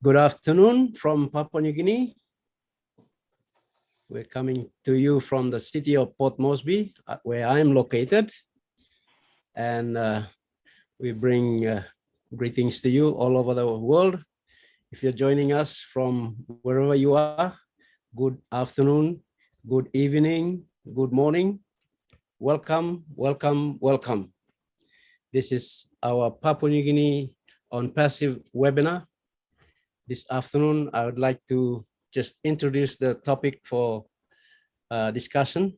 Good afternoon from Papua New Guinea. We're coming to you from the city of Port Moresby, where I'm located. And we bring greetings to you all over the world. If you're joining us from wherever you are, good afternoon, good evening, good morning. Welcome, welcome, welcome. This is our Papua New Guinea on Passive webinar. This afternoon, I would like to just introduce the topic for discussion.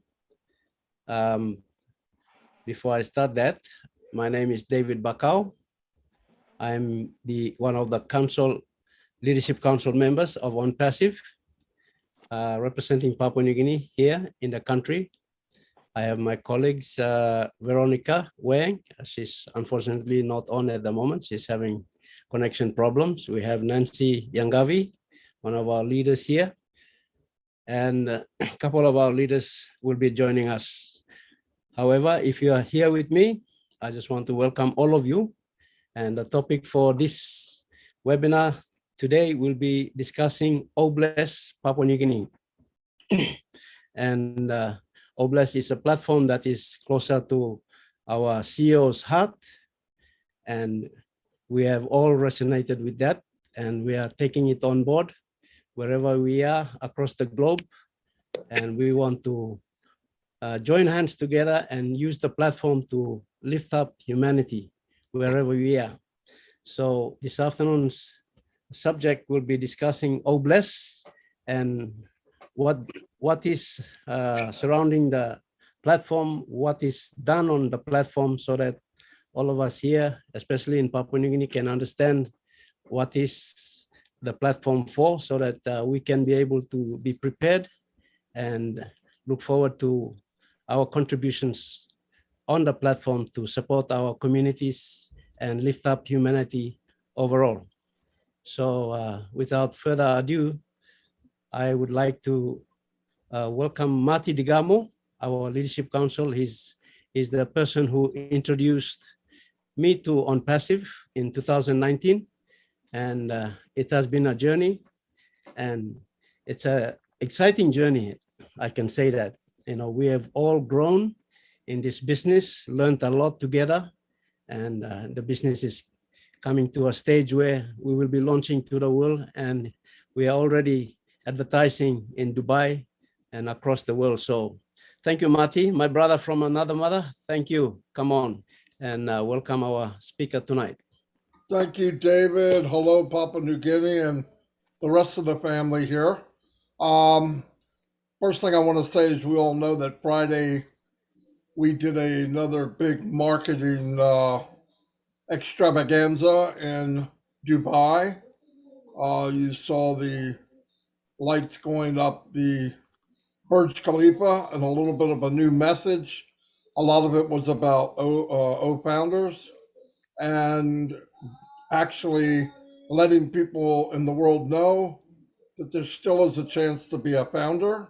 Before I start that, my name is David Bakau. I'm one of the Leadership Council members of On Passive, representing Papua New Guinea here in the country. I have my colleagues, Veronica Wang. She's unfortunately not on at the moment. She's having connection problems. We have Nancy Yangavi, one of our leaders here. And a couple of our leaders will be joining us. However, if you are here with me, I just want to welcome all of you. And the topic for this webinar today will be discussing OBLES Papua New Guinea. And OBLES is a platform that is closer to our CEO's heart. And we have all resonated with that. And we are taking it on board wherever we are across the globe. And we want to join hands together and use the platform to lift up humanity wherever we are. So this afternoon's subject will be discussing OBLES and what is surrounding the platform, what is done on the platform, so that all of us here, especially in Papua New Guinea, can understand what is the platform for, so that we can be able to be prepared and look forward to our contributions on the platform to support our communities and lift up humanity overall. So without further ado, I would like to welcome Marty Digamo, our Leadership Council. He's the person who introduced me to On Passive in 2019. And it has been a journey, and it's an exciting journey. I can say that, we have all grown in this business, learned a lot together, and the business is coming to a stage where we will be launching to the world, and we are already advertising in Dubai and across the world. So thank you, Marty, my brother from another mother. Thank you. Come on and welcome our speaker tonight. Thank you, David. Hello, Papua New Guinea and the rest of the family here. First thing I want to say is we all know that Friday we did another big marketing extravaganza in Dubai. You saw the lights going up the Burj Khalifa and a little bit of a new message. A lot of it was about O founders and actually letting people in the world know that there still is a chance to be a founder,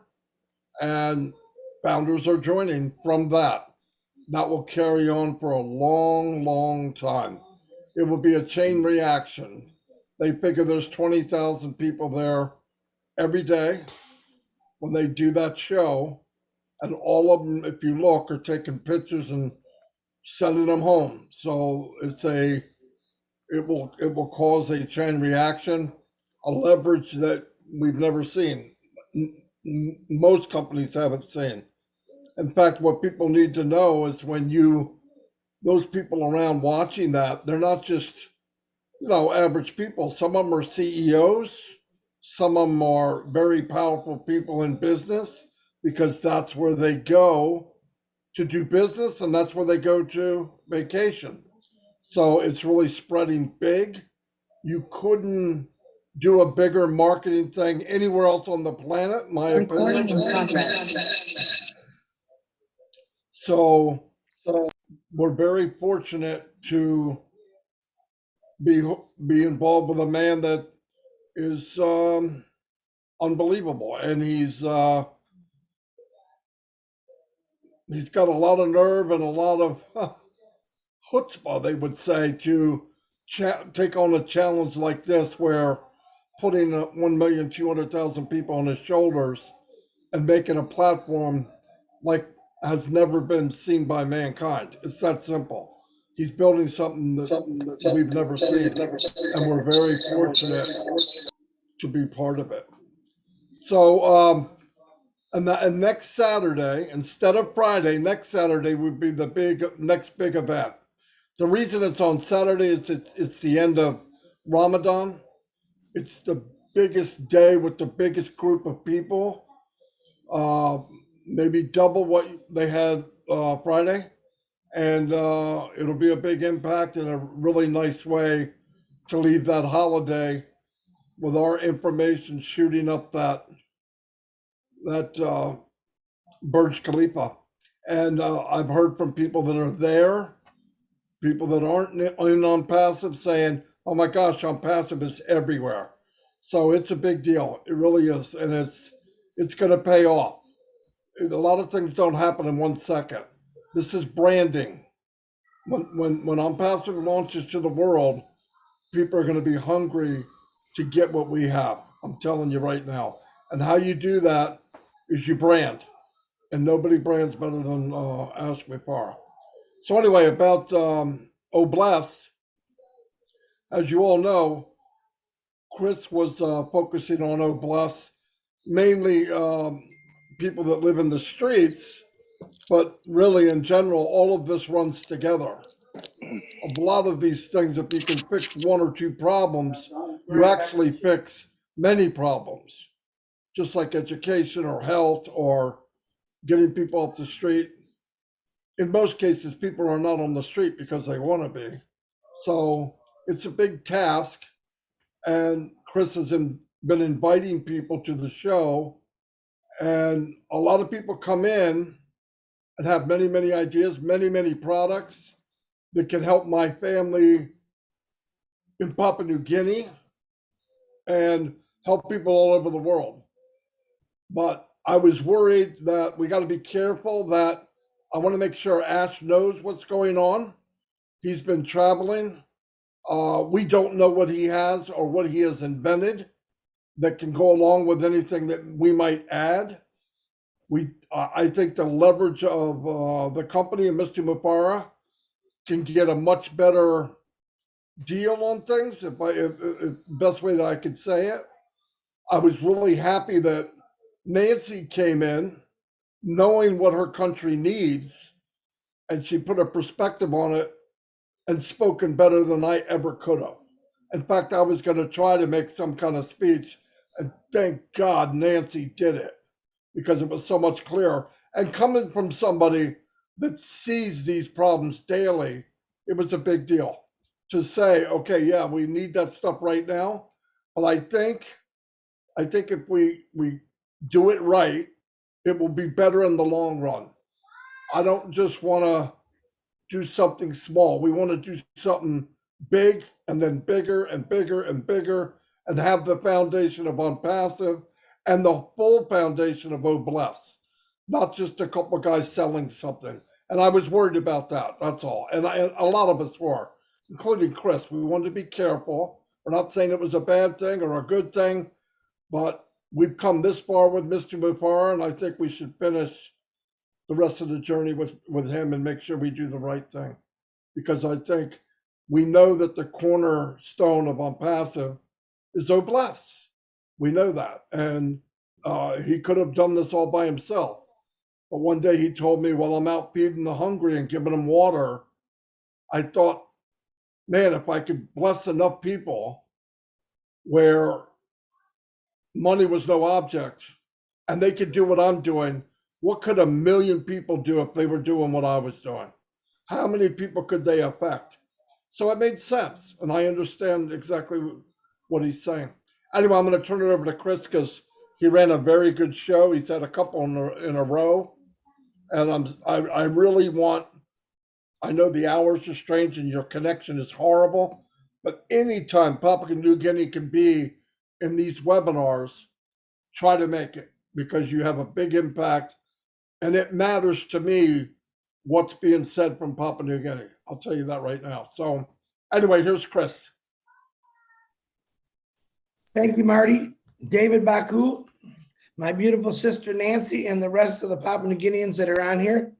and founders are joining from that. That will carry on for a long, long time. It will be a chain reaction. They figure there's 20,000 people there every day when they do that show, and all of them, if you look, are taking pictures and sending them home. So it will cause a chain reaction, a leverage that we've never seen. Most companies haven't seen. In fact, what people need to know is when those people around watching that, they're not just, average people. Some of them are CEOs. Some of them are very powerful people in business, because that's where they go to do business, and that's where they go to vacation. So it's really spreading big. You couldn't do a bigger marketing thing anywhere else on the planet, in my opinion. In progress. So we're very fortunate to be involved with a man that is unbelievable, and he's got a lot of nerve and a lot of chutzpah, they would say, to take on a challenge like this, where putting 1,200,000 people on his shoulders and making a platform like has never been seen by mankind. It's that simple. He's building something that we've never seen, and we're very fortunate to be part of it. So, and next Saturday, instead of Friday, next Saturday would be the next big event. The reason it's on Saturday is it's the end of Ramadan. It's the biggest day with the biggest group of people, uh, maybe double what they had Friday. And it'll be a big impact and a really nice way to leave that holiday with our information shooting up that Burj Khalifa. And I've heard from people that are there, people that aren't in on passive saying, oh my gosh, on passive is everywhere. So it's a big deal. It really is. And it's going to pay off. A lot of things don't happen in 1 second. This is branding. When on passive launches to the world, people are going to be hungry to get what we have. I'm telling you right now. And how you do that is you brand. And nobody brands better than Ash Mipara. So anyway, about Oblast, as you all know, Chris was focusing on Oblast, mainly people that live in the streets, but really in general, all of this runs together. A lot of these things, if you can fix one or two problems, you actually fix many problems, just like education or health or getting people off the street. In most cases, people are not on the street because they want to be. So it's a big task. And Chris has been inviting people to the show. And a lot of people come in and have many, many ideas, many, many products that can help my family in Papua New Guinea and help people all over the world. But I was worried that we got to be careful that I want to make sure Ash knows what's going on. He's been traveling. We don't know what he has or what he has invented that can go along with anything that we might add. I think the leverage of the company and Mr. Mupara can get a much better deal on things. If best way that I could say it, I was really happy that Nancy came in knowing what her country needs, and she put a perspective on it and spoken better than I ever could have. In fact, I was going to try to make some kind of speech, and thank God Nancy did it because it was so much clearer. And coming from somebody that sees these problems daily, it was a big deal to say, okay, yeah, we need that stuff right now. But I think if we do it right, it will be better in the long run. I don't just want to do something small. We want to do something big and then bigger and bigger and bigger and have the foundation of Unpassive and the full foundation of Oblast, not just a couple of guys selling something. And I was worried about that. That's all. And a lot of us were, including Chris. We wanted to be careful. We're not saying it was a bad thing or a good thing, but we've come this far with Mr. Mufar, and I think we should finish the rest of the journey with him and make sure we do the right thing. Because I think we know that the cornerstone of Unpassive is Oblast. We know that. And he could have done this all by himself. But one day he told me, while I'm out feeding the hungry and giving them water, I thought, man, if I could bless enough people where money was no object and they could do what I'm doing, what could 1 million people do if they were doing what I was doing? How many people could they affect? So it made sense, and I understand exactly what he's saying. Anyway, I'm going to turn it over to Chris because he ran a very good show. He's had a couple in a row, and I really want. I know the hours are strange and your connection is horrible, but anytime Papua New Guinea can be in these webinars, try to make it because you have a big impact, and it matters to me what's being said from Papua New Guinea. I'll tell you that right now. So anyway, here's Chris. Thank you, Marty. David Bakau, my beautiful sister Nancy, and the rest of the Papua New Guineans that are on here.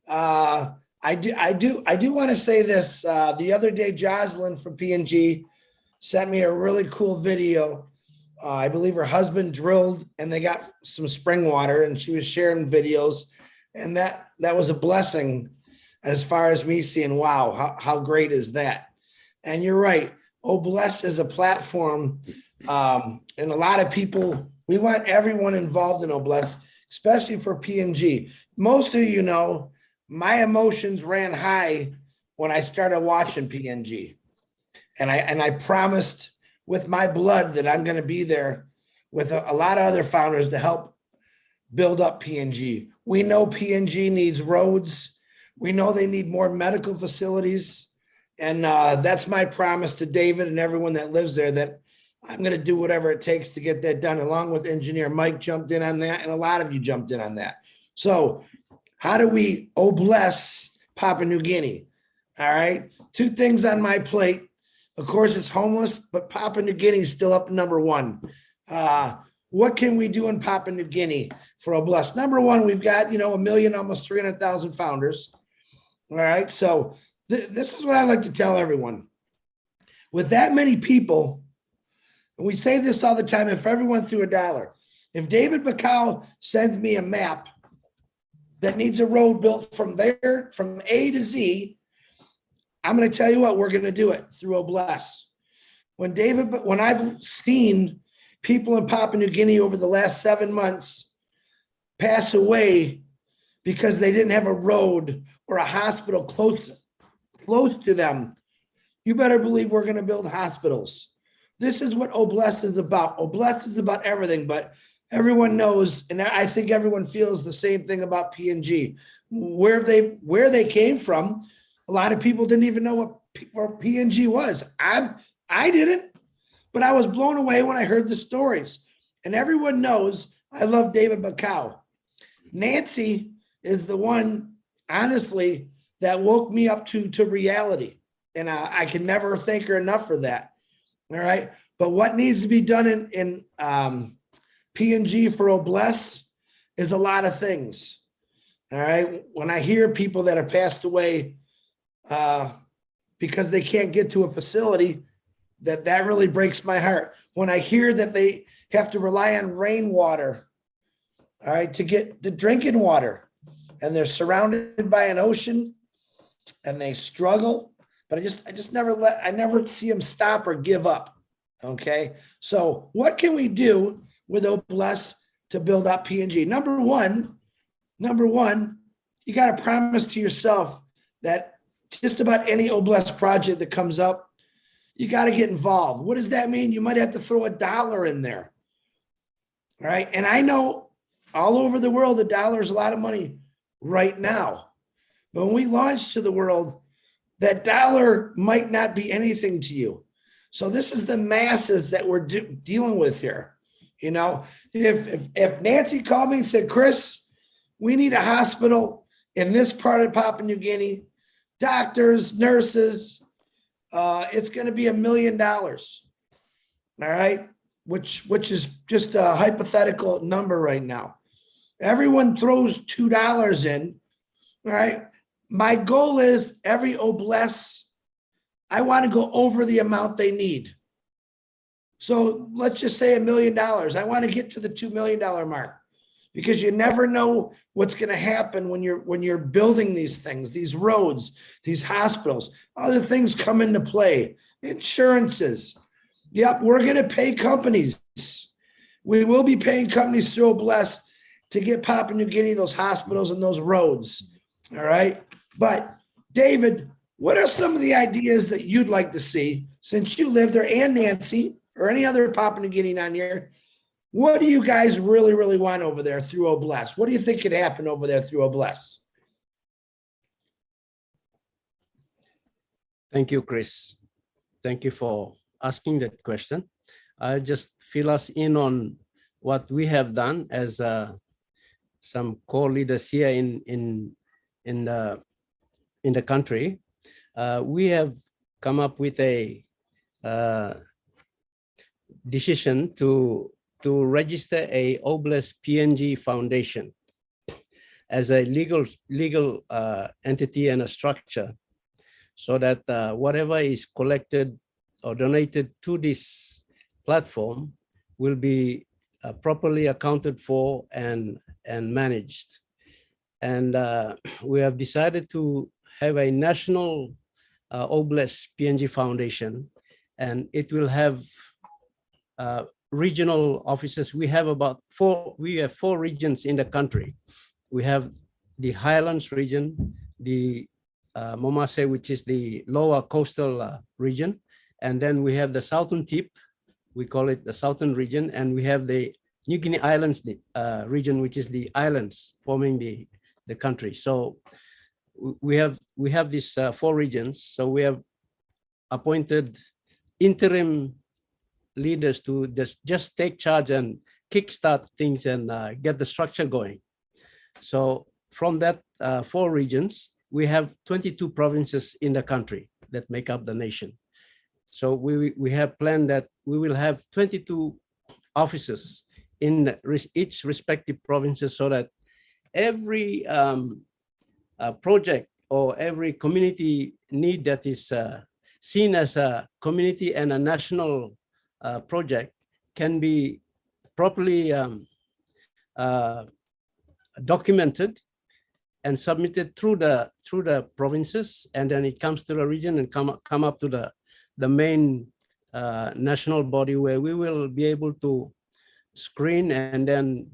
I do want to say this. The other day, Jocelyn from PNG sent me a really cool video. I believe her husband drilled and they got some spring water, and she was sharing videos, and that was a blessing as far as me seeing, wow, how great is that? And you're right. Bless is a platform. And a lot of people, we want everyone involved in Bless, especially for PNG. Most of you know, my emotions ran high when I started watching PNG. And I promised with my blood that I'm going to be there with a lot of other founders to help build up PNG. We know PNG needs roads. We know they need more medical facilities. And that's my promise to David and everyone that lives there, that I'm going to do whatever it takes to get that done, along with engineer Mike jumped in on that, and a lot of you jumped in on that. So how do we bless Papua New Guinea? All right. 2 things on my plate. Of course, it's homeless, but Papua New Guinea is still up number 1. What can we do in Papua New Guinea for bless? Number 1, we've got, 1 million, almost 300,000 founders. All right. So this is what I like to tell everyone. With that many people, and we say this all the time, if everyone threw $1, if David Bakau sends me a map that needs a road built from there, from A to Z, I'm going to tell you what, we're going to do it through bless. When I've seen people in Papua New Guinea over the last 7 months pass away because they didn't have a road or a hospital close to them, you better believe we're going to build hospitals. This is what bless is about. Bless is about everything, but everyone knows, and I think everyone feels the same thing about PNG. Where they came from, a lot of people didn't even know what PNG was. I didn't, but I was blown away when I heard the stories. And everyone knows I love David Bakau. Nancy is the one, honestly, that woke me up to reality. And I can never thank her enough for that. All right. But what needs to be done in PNG for bless is a lot of things. All right. When I hear people that have passed away because they can't get to a facility, that really breaks my heart. When I hear that they have to rely on rainwater, all right, to get the drinking water, and they're surrounded by an ocean and they struggle, but I never see them stop or give up. Okay. So what can we do with bless to build up PNG? Number one, you got to promise to yourself that just about any bless project that comes up, you got to get involved. What does that mean? You might have to throw $1 in there. All right. And I know all over the world, $1 is a lot of money right now. But when we launch to the world, that $1 might not be anything to you. So this is the masses that we're dealing with here. If Nancy called me and said, Chris, we need a hospital in this part of Papua New Guinea, doctors, nurses, it's going to be $1 million. All right. Which is just a hypothetical number right now. Everyone throws $2 in. All right. My goal is every bless, I want to go over the amount they need. So let's just say $1 million. I want to get to the $2 million mark, because you never know what's going to happen when you're building these things, these roads, these hospitals. Other things come into play. Insurances. Yep, we're going to pay companies. We will be paying companies through bless to get Papua New Guinea those hospitals and those roads. All right. But David, what are some of the ideas that you'd like to see, since you live there, and Nancy or any other Papua New Guinea on here? What do you guys really, really want over there through bless? What do you think could happen over there through bless? Thank you, Chris. Thank you for asking that question. I'll just fill us in on what we have done as some core leaders here in the country. We have come up with a decision to register a Oblast PNG Foundation as a legal entity and a structure, so that whatever is collected or donated to this platform will be properly accounted for and managed. And we have decided to have a national Oblast PNG Foundation, and it will have regional offices. We have four regions in the country. We have the Highlands region, the Momase, which is the lower coastal region. And then we have the Southern Tip, we call it the Southern region. And we have the New Guinea Islands region, which is the islands forming the country. So we have these four regions. So we have appointed interim leaders to just take charge and kickstart things and get the structure going. So from that four regions, we have 22 provinces in the country that make up the nation. So we have planned that we will have 22 offices in each respective provinces, so that every project or every community need that is seen as a community and a national project can be properly documented and submitted through the provinces, and then it comes to the region and come up to the main national body, where we will be able to screen and then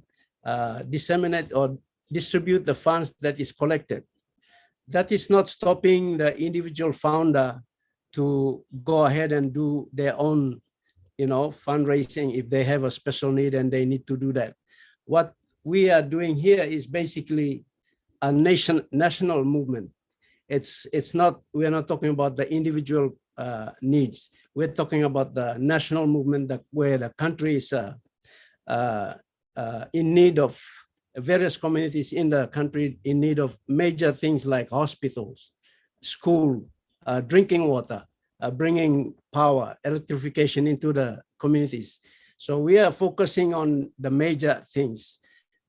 disseminate or distribute the funds that is collected. That is not stopping the individual founder to go ahead and do their own, fundraising if they have a special need and they need to do that. What we are doing here is basically a national movement. It's not, we're not talking about the individual needs. We're talking about the national movement where the country is in need of, various communities in the country in need of major things like hospitals, school, drinking water, bringing power, electrification into the communities. So we are focusing on the major things.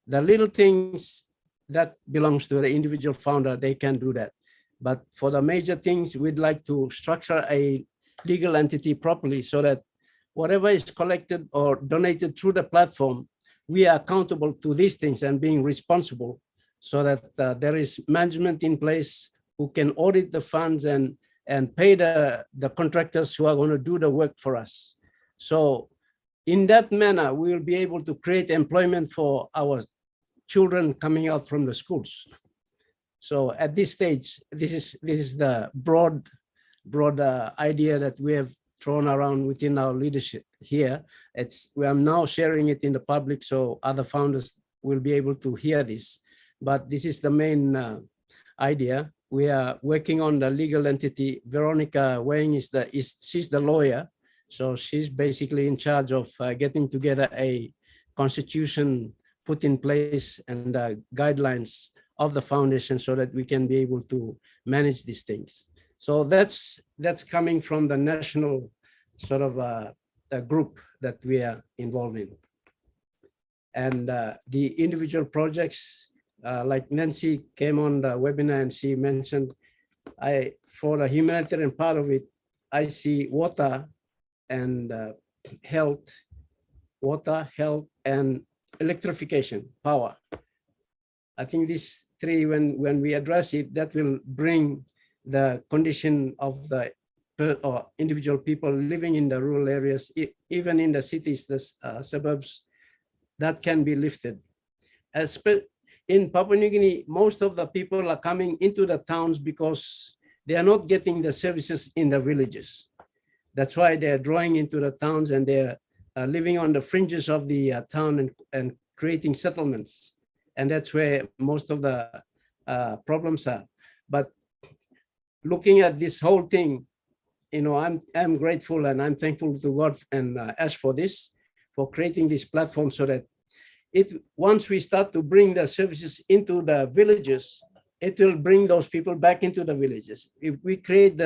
The little things that belongs to the individual founder, they can do that. But for the major things, we'd like to structure a legal entity properly, so that whatever is collected or donated through the platform, we are accountable to these things and being responsible, so that there is management in place who can audit the funds and pay the contractors who are going to do the work for us. So in that manner, we will be able to create employment for our children coming out from the schools. So at this stage, this is the broad idea that we have thrown around within our leadership here. We are now sharing it in the public, so other founders will be able to hear this. But this is the main idea. We are working on the legal entity. Veronica Wang she's the lawyer, so she's basically in charge of getting together a constitution put in place and guidelines of the foundation, so that we can be able to manage these things. So that's coming from the national sort of a group that we are involved in. And the individual projects, like Nancy came on the webinar and she mentioned, for the humanitarian part of it, I see water and health, and electrification, power. I think these three, when we address it, that will bring the condition of the individual people living in the rural areas, even in the cities, the suburbs, that can be lifted. In Papua New Guinea, most of the people are coming into the towns because they are not getting the services in the villages. That's why they're drawing into the towns, and they're living on the fringes of the town and creating settlements. And that's where most of the problems are. But looking at this whole thing, I'm grateful and I'm thankful to God and Ash for this, for creating this platform, so that once we start to bring the services into the villages, it will bring those people back into the villages. If we create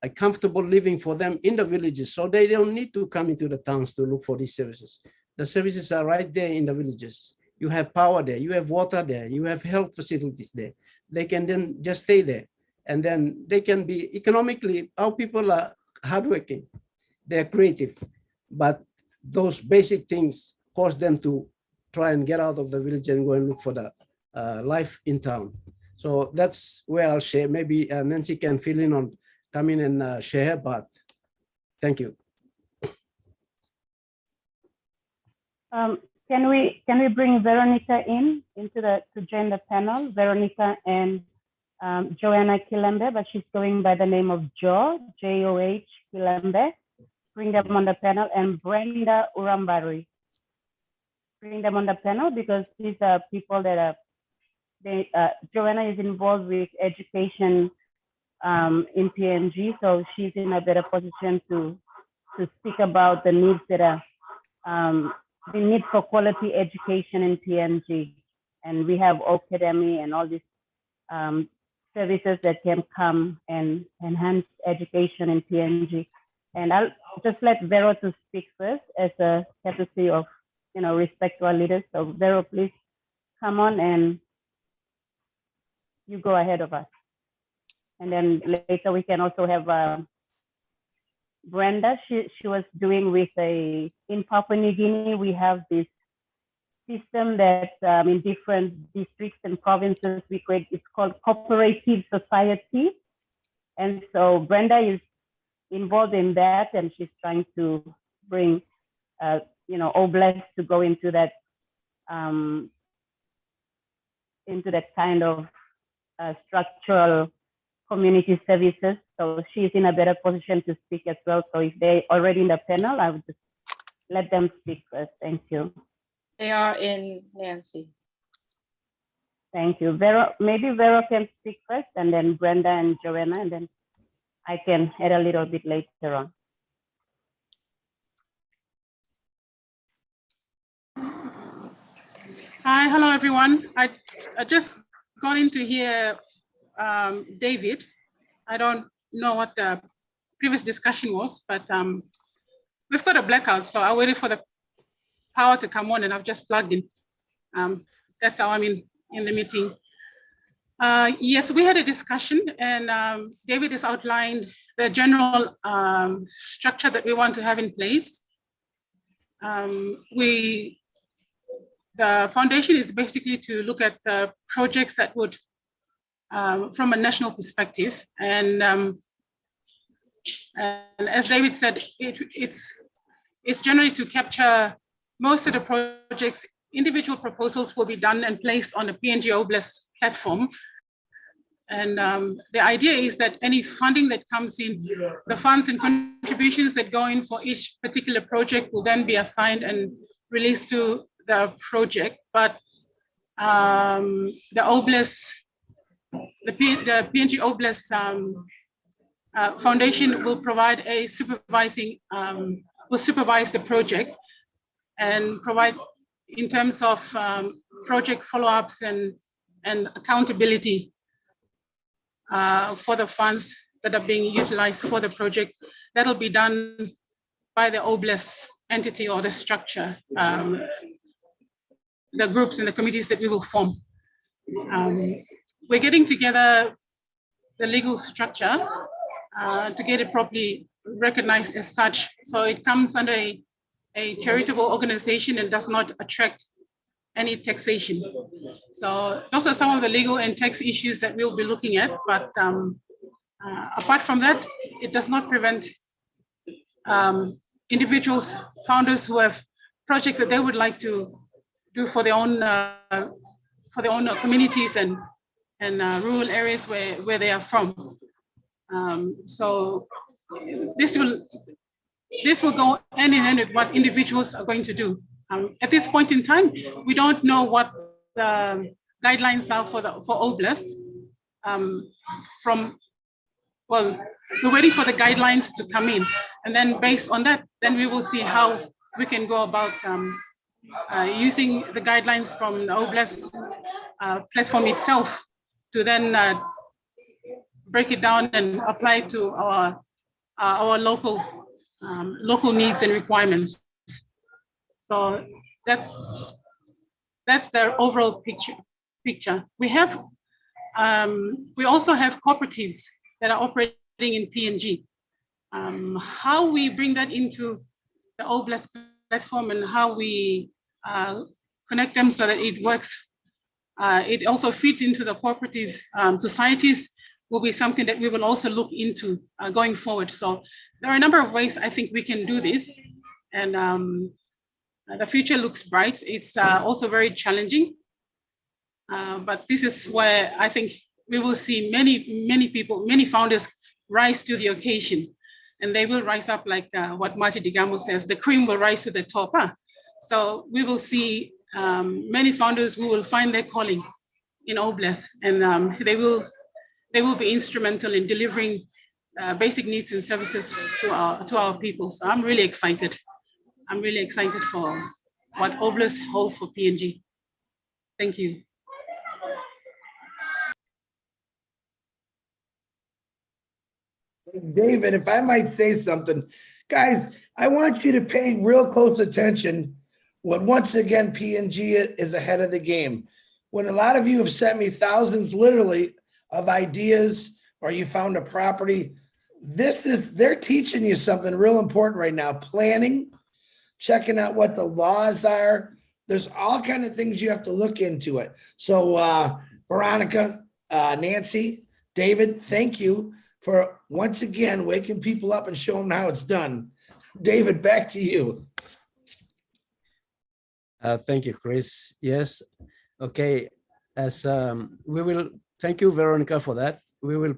a comfortable living for them in the villages, so they don't need to come into the towns to look for these services. The services are right there in the villages. You have power there, you have water there, you have health facilities there. They can then just stay there, and then they can be economically, our people are hardworking, they're creative, but those basic things cause them to try and get out of the village and go and look for the life in town. So that's where I'll share. Maybe Nancy can fill in on, come in and share, but thank you. Can we bring Veronica to join the panel? Veronica and Joanna Kilembe, but she's going by the name of J-O-H Kilembe. Bring them on the panel, and Brenda Urambari. Bring them on the panel because these are people that are, Joanna is involved with education in PNG, so she's in a better position to speak about the needs that are, the need for quality education in PNG. And we have Academy and all these services that can come and enhance education in PNG. And I'll just let Vero to speak first as a courtesy of, respect to our leaders. So Vero, please come on and you go ahead of us. And then later we can also have Brenda. She was doing with in Papua New Guinea, we have this system that in different districts and provinces we create, it's called Cooperative Society. And so Brenda is involved in that, and she's trying to bring, Oblast to go into that kind of structural community services. So she's in a better position to speak as well. So if they're already in the panel, I would just let them speak first. Thank you. They are in, Nancy. Thank you. Vero, maybe Vero can speak first, and then Brenda and Joanna, and then I can add a little bit later on. Hi, hello everyone. I just got in to hear David. I don't know what the previous discussion was, but we've got a blackout, so I waited for the power to come on and I've just plugged in. That's how I'm in the meeting. Yes, we had a discussion, and David has outlined the general structure that we want to have in place. The foundation is basically to look at the projects that would, from a national perspective, and as David said, it's generally to capture most of the projects. Individual proposals will be done and placed on the PNG Oblast platform. And the idea is that any funding that comes in, the funds and contributions that go in for each particular project will then be assigned and released to the project. But the Oblast, the PNG Oblast Foundation will provide a supervising, will supervise the project and provide in terms of project follow-ups and accountability for the funds that are being utilized for the project. That'll be done by the Oblast entity or the structure, the groups and the committees that we will form. We're getting together the legal structure to get it properly recognized as such. So it comes under a charitable organization and does not attract any taxation. So those are some of the legal and tax issues that we'll be looking at. But apart from that, it does not prevent individuals, founders who have projects that they would like to do for their own communities and rural areas where they are from. So this will go hand in hand with what individuals are going to do. At this point in time, we don't know what the guidelines are for Oblast. We're waiting for the guidelines to come in, and then based on that, then we will see how we can go about using the guidelines from the Oblast platform itself to then break it down and apply it to our our local needs and requirements. So that's the overall picture. We also have cooperatives that are operating in PNG. How we bring that into the OBLES platform and how we connect them so that it works, it also feeds into the cooperative societies, will be something that we will also look into going forward. So there are a number of ways I think we can do this, and the future looks bright. It's also very challenging, but this is where I think we will see many people, many founders rise to the occasion, and they will rise up like what Marty Digamo says, the cream will rise to the top. Huh? So we will see many founders who will find their calling in OBLES, and they will be instrumental in delivering basic needs and services to our people. So I'm really excited. I'm really excited for what OBLES holds for PNG. Thank you. David, if I might say something, guys, I want you to pay real close attention when once again PNG is ahead of the game. When a lot of you have sent me thousands, literally, of ideas, or you found a property, they're teaching you something real important right now. Planning, checking out what the laws are. There's all kind of things you have to look into it. So Veronica, Nancy, David, thank you for once again waking people up and showing them how it's done. David, back to you. Thank you, Chris. Yes. Okay. As we will, thank you, Veronica, for that. We will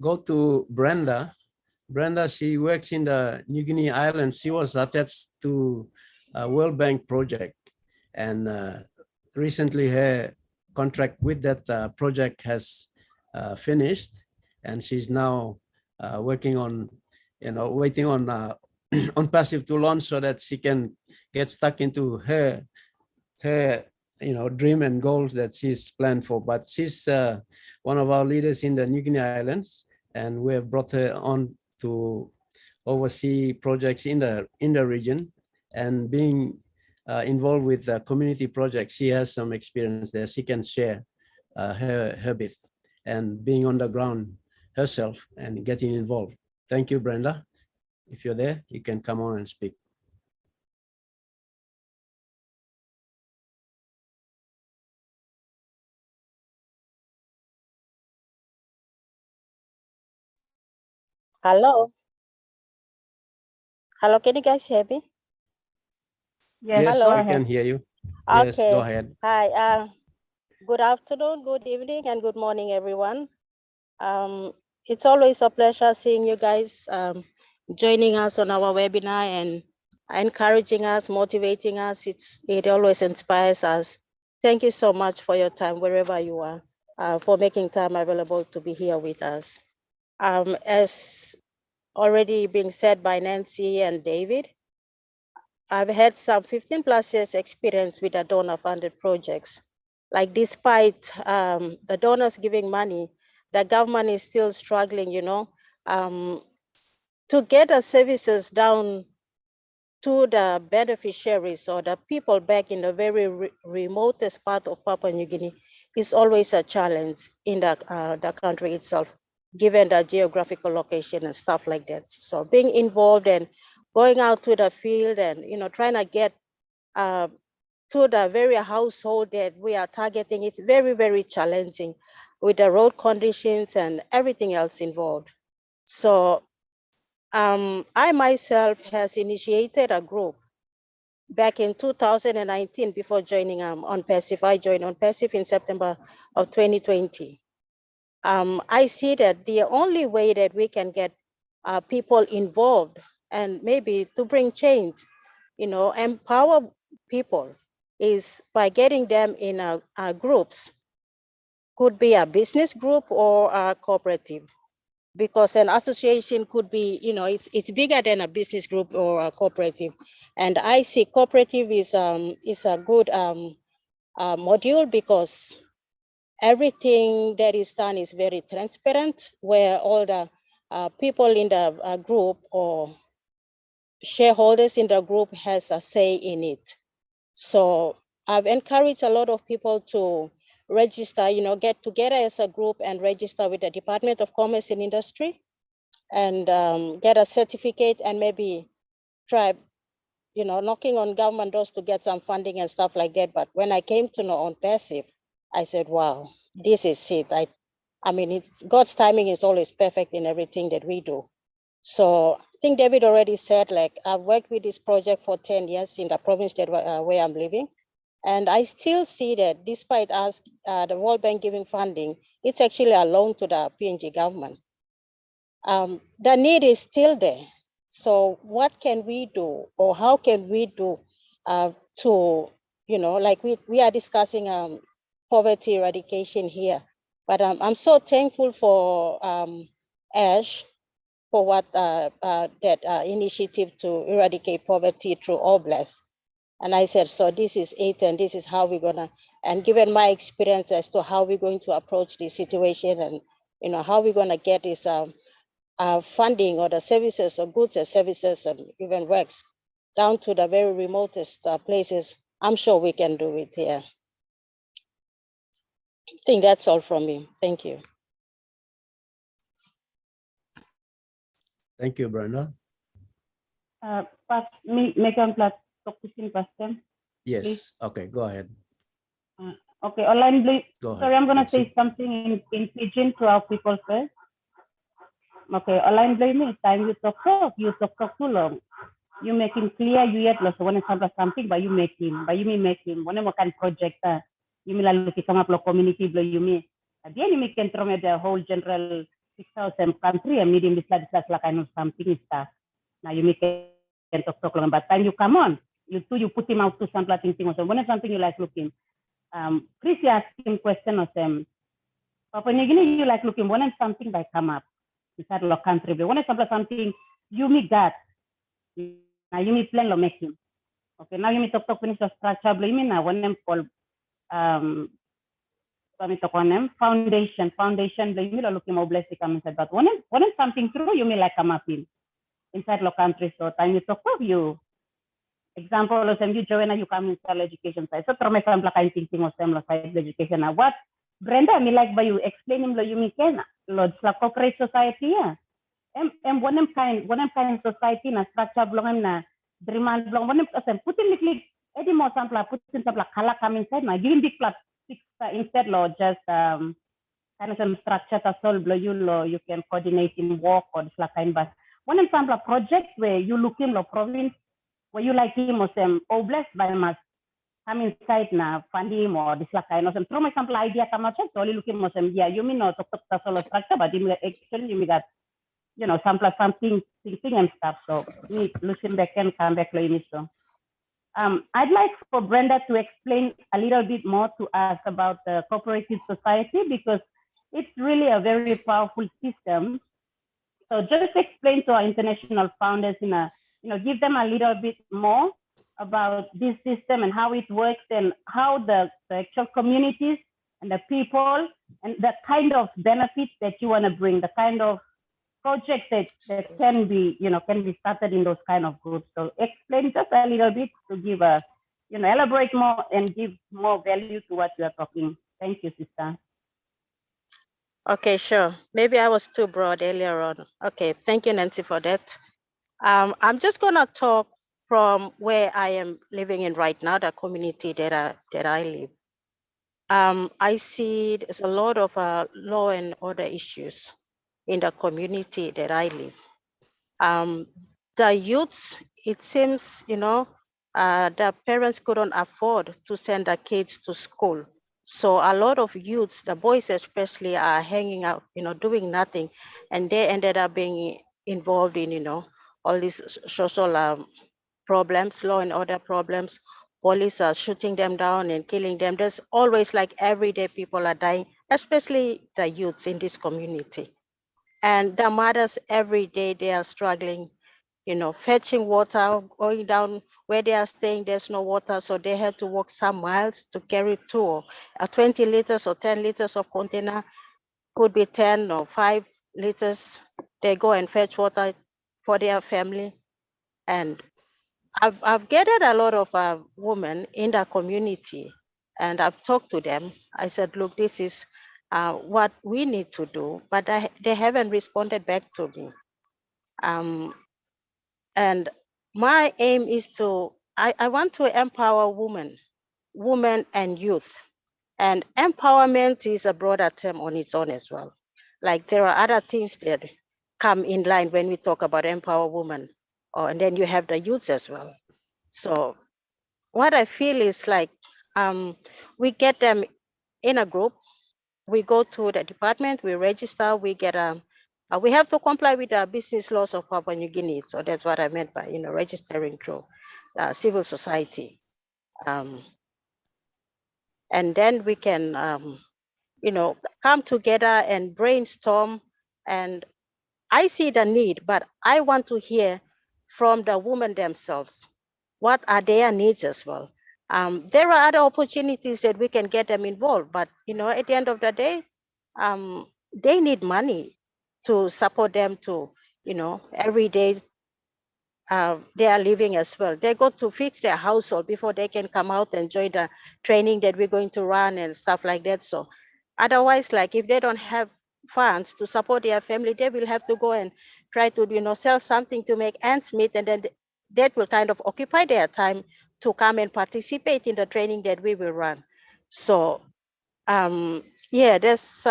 go to Brenda. Brenda, she works in the New Guinea Islands. She was attached to a World Bank project, and recently her contract with that project has finished, and she's now working on, waiting on on passive to launch so that she can get stuck into her dream and goals that she's planned for. But she's one of our leaders in the New Guinea Islands, and we have brought her on to oversee projects in the region, and being involved with the community projects. She has some experience there. She can share her bit, and being on the ground herself and getting involved. Thank you, Brenda. If you're there, you can come on and speak. Hello. Hello, can you guys hear me? Yes, Hello. We can hear you. Yes, Okay. go ahead. Hi. Good afternoon, good evening, and good morning, everyone. It's always a pleasure seeing you guys joining us on our webinar and encouraging us, motivating us. It always inspires us. Thank you so much for your time, wherever you are, for making time available to be here with us. As already being said by Nancy and David, I've had some 15 plus years experience with the donor funded projects. Like, despite the donors giving money, the government is still struggling, to get the services down to the beneficiaries or the people back in the very remotest part of Papua New Guinea is always a challenge in the country itself, given the geographical location and stuff like that. So being involved and going out to the field and trying to get to the very household that we are targeting, it's very, very challenging with the road conditions and everything else involved. So I myself has initiated a group back in 2019 before joining on Passive. I joined on Passive in September of 2020. I see that the only way that we can get people involved and maybe to bring change, empower people, is by getting them in groups. Could be a business group or a cooperative, because an association could be, it's bigger than a business group or a cooperative. And I see cooperative is a good module, because everything that is done is very transparent, where all the people in the group or shareholders in the group has a say in it. So I've encouraged a lot of people to register, get together as a group and register with the Department of Commerce and Industry and get a certificate and maybe try, knocking on government doors to get some funding and stuff like that. But when I came to know on passive, I said, wow, this is it. I mean, God's timing is always perfect in everything that we do. So I think David already said, like, I've worked with this project for 10 years in the province that where I'm living. And I still see that despite us, the World Bank giving funding, it's actually a loan to the PNG government. The need is still there. So what can we do, or how can we do to, like we are discussing poverty eradication here, but I'm so thankful for Ash for what that initiative to eradicate poverty through Oblast. And I said, so this is it, and this is how we're gonna, and given my experience as to how we're going to approach this situation and, how we're gonna get this funding or the services or goods and services and even works down to the very remotest places, I'm sure we can do it here. I think that's all from me. Thank you. Thank you, Brenda. May I talk to question? Yes. Please. Okay, go ahead. Okay, online, please. Go ahead. Sorry, I'm going to Nancy. say something in Pidgin to our people first. Okay, online, please. Time you talk too long. You make him clear, you yet lost one example something, but you make him. When you can project, you may look at some community, you may. At the end, you can throw the whole general 6,000 country and medium this like I know something stuff. Now you make can talk long, but time you come on, you put him out to some thing or when something you like looking. Please ask him question of them. Papua New Guinea, you like looking when something by come up inside the country. But when something you meet that. Now you meet plan lo make him. Okay, now you meet talk finish the structure blaming now one them called foundation blaming lo looking more blessed come inside. But when something through you may like come up inside the country. So time you talk of you. Example of you Joanna you come inside education side. So from example kind thinking of them side education. Now what Brenda me like by you explain him lo you me can lo la corporate society yeah. And one kind society na structure belong na dreamal belong one put in little any more sample put in sample color come inside na giving big plus six instead lo just kind of some structure to solve you can coordinate in work or this like kind but one sample project where you look in lo province where you like him or some blessed by must come inside na funding or this like kind of some throw my sample idea come out so only looking more some yeah you mean no to solo structure but actually you got something thinking and stuff. So me listen back and come back later. So I'd like for Brenda to explain a little bit more to us about the cooperative society because it's really a very powerful system. So just explain to our international founders give them a little bit more about this system and how it works and how the actual communities and the people and the kind of benefits that you want to bring, the kind of projects that can be started in those kind of groups. So explain just a little bit to give a, elaborate more and give more value to what you are talking. Thank you, sister. Okay, sure. Maybe I was too broad earlier on. Okay, thank you, Nancy, for that. I'm just gonna talk from where I am living in right now, the community that I live. I see there's a lot of law and order issues in the community that I live. The youths, it seems, the parents couldn't afford to send their kids to school. So a lot of youths, the boys especially, are hanging out, doing nothing. And they ended up being involved in, all these social problems, law and order problems. Police are shooting them down and killing them. There's always like everyday people are dying, especially the youths in this community. And the mothers every day, they are struggling, fetching water, going down where they are staying, there's no water. So they had to walk some miles to carry 20 liters or 10 liters of container, could be 10 or 5 liters They go and fetch water for their family. And I've gathered a lot of women in the community, and I've talked to them. I said, look, this is what we need to do, but they haven't responded back to me. And my aim is I want to empower women and youth. And empowerment is a broader term on its own as well. Like there are other things that come in line when we talk about empower women, and then you have the youths as well. So what I feel is like we get them in a group, we go to the department, we register, we get we have to comply with the business laws of Papua New Guinea. So that's what I meant by registering through civil society, and then we can come together and brainstorm. And I see the need, but I want to hear from the women themselves. What are their needs as well? There are other opportunities that we can get them involved, but at the end of the day, they need money to support them to, every day they are living as well. They got to fix their household before they can come out and join the training that we're going to run and stuff like that. So otherwise, like if they don't have funds to support their family, they will have to go and try to, sell something to make ends meet. And then that will kind of occupy their time to come and participate in the training that we will run. So yeah, there's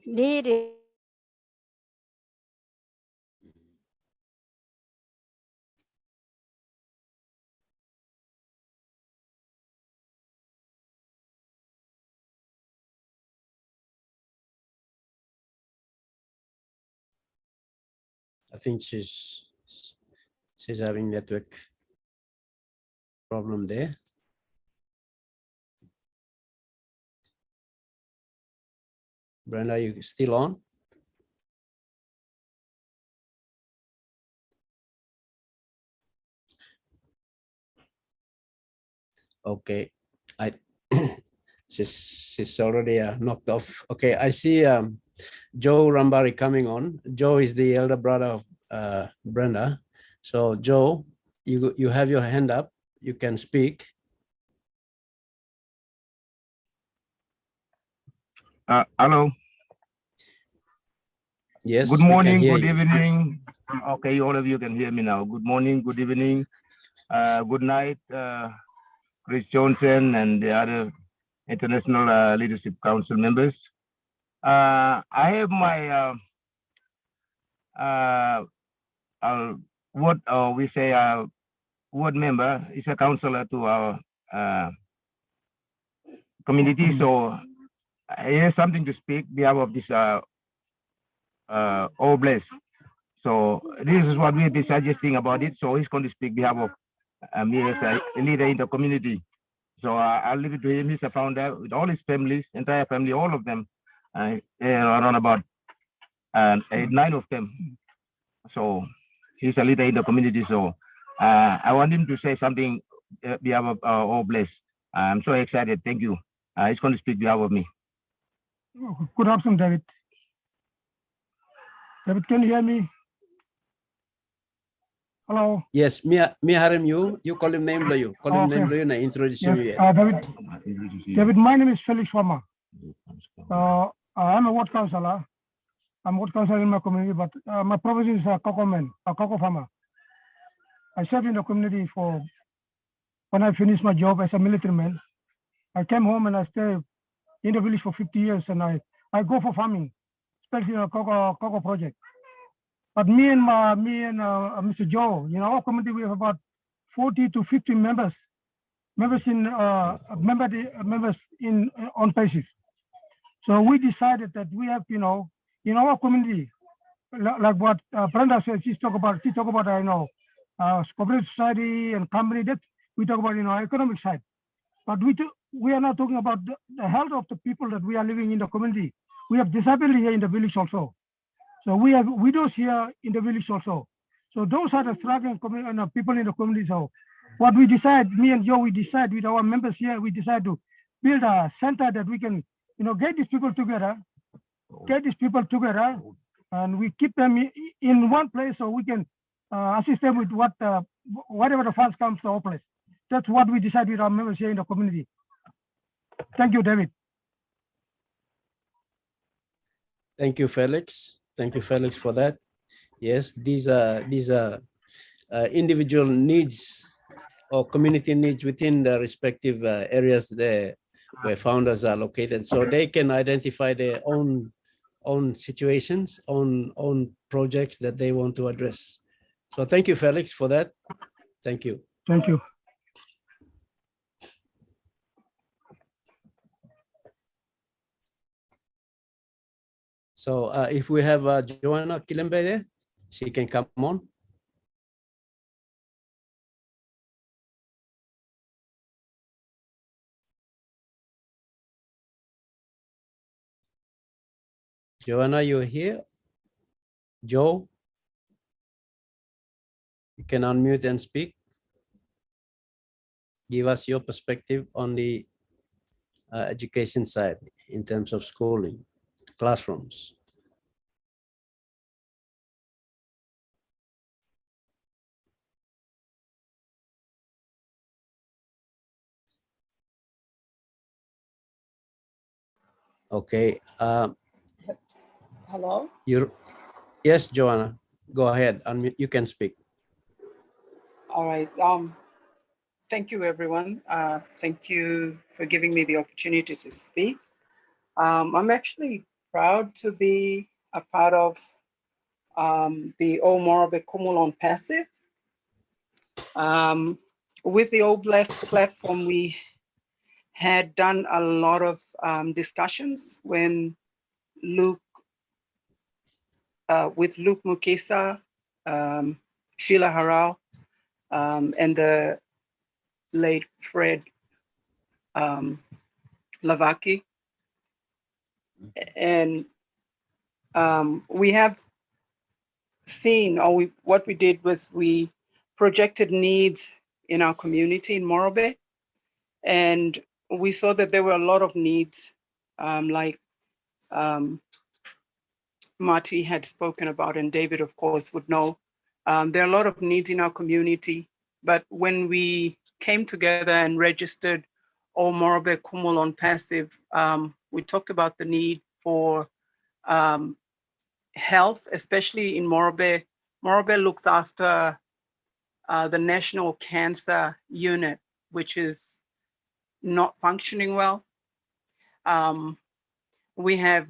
need in I think she's having network problem there. Brenda, you still on? Okay, she's already knocked off. Okay, I see Joe Rambari coming on. Joe is the elder brother of Brenda. So Joe, you have your hand up. You can speak. Hello. Yes. Good morning, good you. evening. Okay, all of you can hear me now. Good morning, good evening, good night, Chris Johnson and the other International Leadership Council members. I have my ward member is a counselor to our community, so I have something to speak behalf of this Oblast. So this is what we've been suggesting about it. So he's going to speak behalf of me as a leader in the community. So I'll leave it to him. He's a founder with all his families, entire family, all of them, around about 8, 9 of them. So he's a leader in the community. So I want him to say something behalf of Oblast. I'm so excited. Thank you. He's going to speak behalf of me. Good afternoon, David. David, can you hear me? Hello. Yes, me Harim, you call him name you. Call him name you and I introduce you yet. David, my name is Felix Sharma. I'm a ward councillor. I'm a ward councillor in my community, but my profession is a cocoa farmer. I served in the community when I finished my job as a military man. I came home and I stayed in the village for 50 years, and I go for farming, especially a cocoa project. But me and Mr. Joe, our community, we have about 40 to 50 members on basis. So we decided that we have, in our community, like what Brenda said, she talk about, cooperative society and company. That we talk about, economic side. But we are not talking about the health of the people that we are living in the community. We have disability here in the village also. So we have widows here in the village also. So those are the struggling people in the community. So what we decide, me and Joe, we decide with our members here, we decide to build a center that we can, get these people together, and we keep them in one place so we can assist them with whatever the funds comes to our place. That's what we decided with our members here in the community. Thank you, David. Thank you, Felix. Thank you, Felix, for that. Yes, these are individual needs or community needs within the respective areas there where founders are located, so they can identify their own situations, own projects that they want to address. So thank you, Felix, for that. Thank you. Thank you. So if we have Joanna Kilembe there, she can come on. Joanna, you're here? Joe? You can unmute and speak. Give us your perspective on the education side in terms of schooling, classrooms. Okay. Hello? Yes, Joanna, go ahead. Unmute. You can speak. All right. Thank you, everyone. Thank you for giving me the opportunity to speak. I'm actually proud to be a part of the Omorobe Kumulon Passive. With the Oblast platform, we had done a lot of discussions when with Luke Mukesa, Sheila Harao, and the late Fred Lavaki. And we have seen, or what we did was we projected needs in our community in Morobe, and we saw that there were a lot of needs, like Marty had spoken about, and David, of course, would know. There are a lot of needs in our community, but when we came together and registered Omorobe Kumulon Passive, we talked about the need for health, especially in Morobe. Morobe looks after the National Cancer Unit, which is not functioning well. We have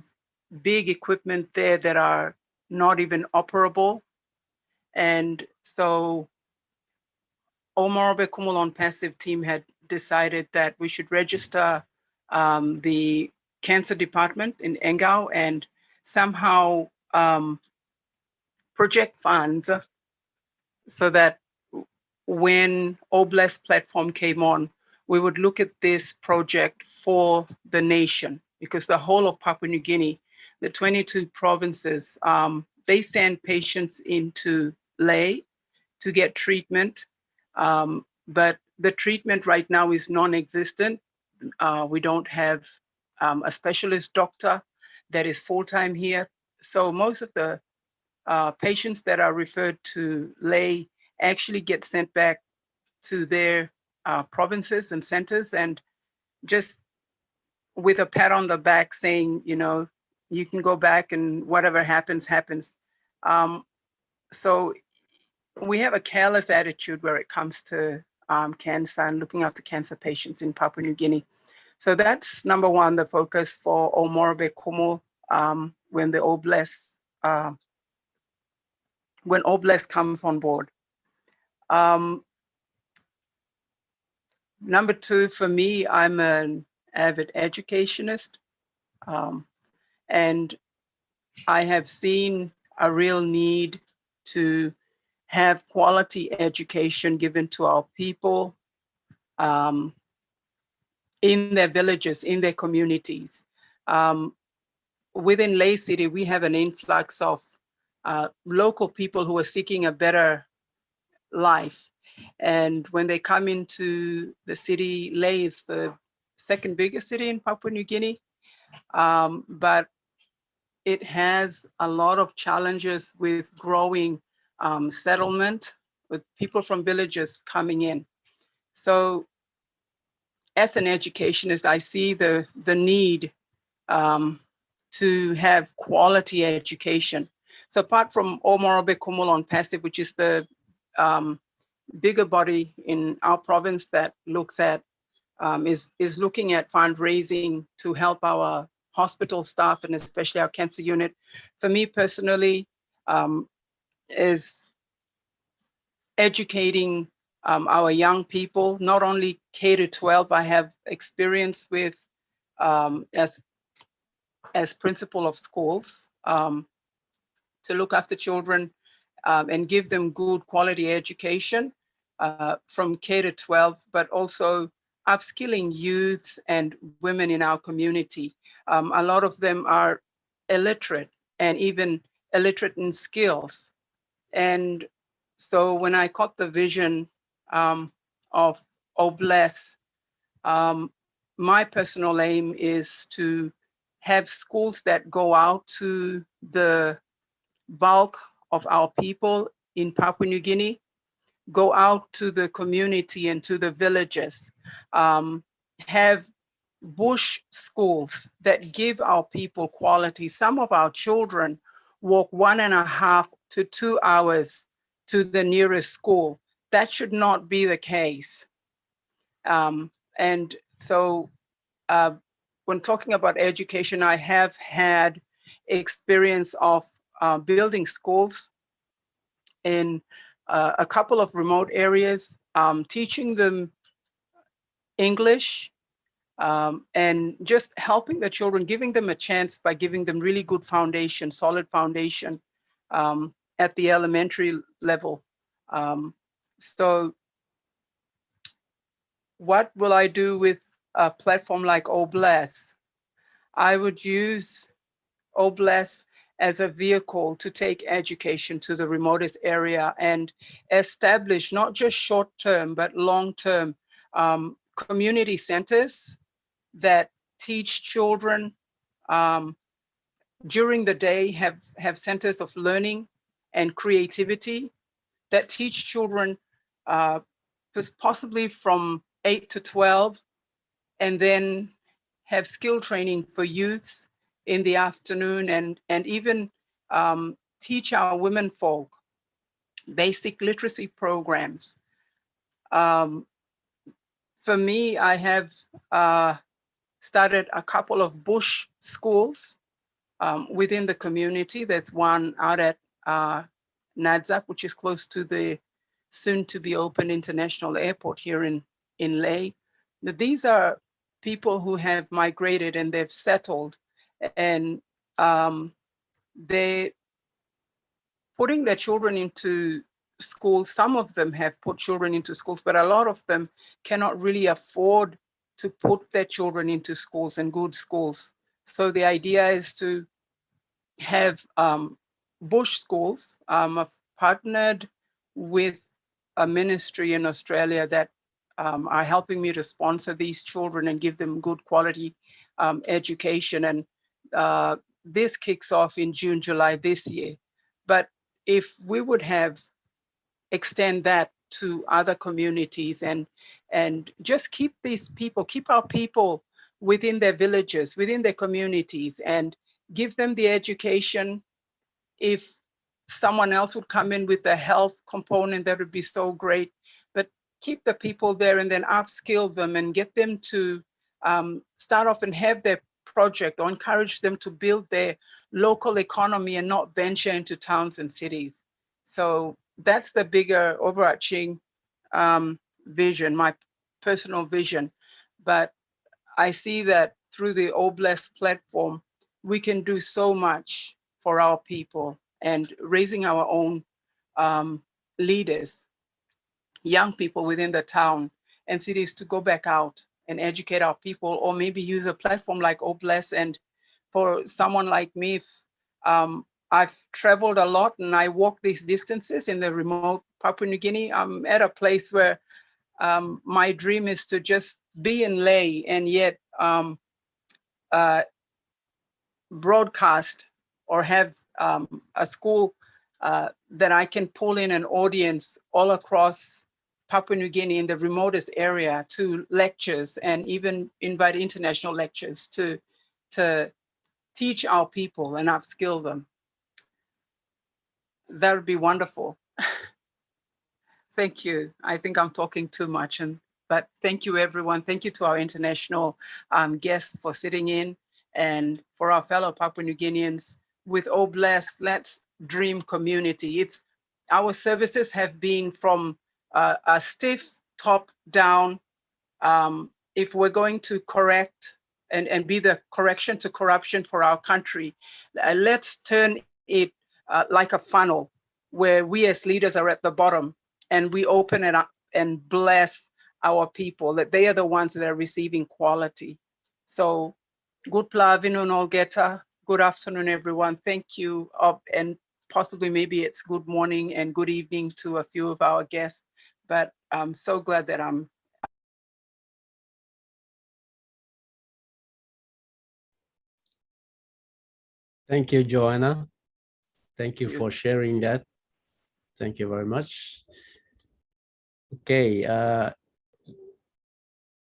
big equipment there that are not even operable. And so Omorobe Kumulon Passive team had decided that we should register the cancer department in Engau and somehow project funds so that when Oblast platform came on, we would look at this project for the nation, because the whole of Papua New Guinea, the 22 provinces, they send patients into Ley to get treatment. But the treatment right now is non-existent. We don't have a specialist doctor that is full-time here. So most of the patients that are referred to Ley actually get sent back to their provinces and centers, and just with a pat on the back saying, you know, you can go back and whatever happens, happens. So we have a careless attitude where it comes to cancer and looking after cancer patients in Papua New Guinea. So that's number one, the focus for Omorobe Kumu when the Oblast comes on board. Number two, for me, I'm an avid educationist, and I have seen a real need to have quality education given to our people in their villages, in their communities. Within Ley City, we have an influx of local people who are seeking a better life. And when they come into the city, Ley is the second biggest city in Papua New Guinea. But it has a lot of challenges with growing settlement, with people from villages coming in. So as an educationist, I see the need to have quality education. So apart from Omorobe Kumulon Passive, which is the bigger body in our province that looks at, is looking at fundraising to help our hospital staff and especially our cancer unit. For me personally, is educating our young people, not only K to 12. I have experience with as principal of schools to look after children and give them good quality education from K to 12, but also upskilling youths and women in our community. A lot of them are illiterate and even illiterate in skills. And so when I caught the vision of OBLESS, my personal aim is to have schools that go out to the bulk of our people in Papua New Guinea, go out to the community and to the villages, have bush schools that give our people quality. Some of our children walk 1.5 to 2 hours to the nearest school. That should not be the case. And so when talking about education, I have had experience of building schools in a couple of remote areas, teaching them English, and just helping the children, giving them a chance by giving them really good foundation, solid foundation at the elementary level. So what will I do with a platform like OBLESS? I would use OBLESS as a vehicle to take education to the remotest area and establish not just short-term, but long-term community centers that teach children during the day, have centers of learning and creativity that teach children possibly from 8 to 12, and then have skill training for youth in the afternoon, and even teach our women folk basic literacy programs. For me, I have started a couple of bush schools within the community. There's one out at Nadzak, which is close to the soon to be open international airport here in Leh. Now, these are people who have migrated and they've settled, and they're putting their children into schools. Some of them have put children into schools, but a lot of them cannot really afford to put their children into schools and good schools. So the idea is to have bush schools. I've partnered with a ministry in Australia that are helping me to sponsor these children and give them good quality education. And this kicks off in June, July this year. But if we would have extend that to other communities and just keep these people, keep our people within their villages, within their communities, and give them the education. If someone else would come in with the health component, that would be so great. But keep the people there and then upskill them and get them to start off and have their project, or encourage them to build their local economy and not venture into towns and cities. So that's the bigger overarching vision, my personal vision. But I see that through the OBLESS platform, we can do so much for our people and raising our own leaders, young people within the town and cities to go back out and educate our people, or maybe use a platform like OBLESS. And for someone like me, if, I've traveled a lot and I walk these distances in the remote Papua New Guinea. I'm at a place where my dream is to just be in Leh and yet broadcast or have a school that I can pull in an audience all across Papua New Guinea in the remotest area to lectures, and even invite international lectures to teach our people and upskill them. That would be wonderful. Thank you. I think I'm talking too much, but thank you, everyone. Thank you to our international guests for sitting in, and for our fellow Papua New Guineans. With Oh Bless, let's dream community. Our services have been from a stiff top-down. If we're going to correct and be the correction to corruption for our country, let's turn it like a funnel where we as leaders are at the bottom, and we open it up and bless our people, that they are the ones that are receiving quality. So good plavinu Olgeta. Good afternoon, everyone. Thank you. And possibly maybe it's good morning and good evening to a few of our guests, but I'm so glad that I'm. Thank you, Joanna. Thank you for sharing that. Thank you very much. Okay,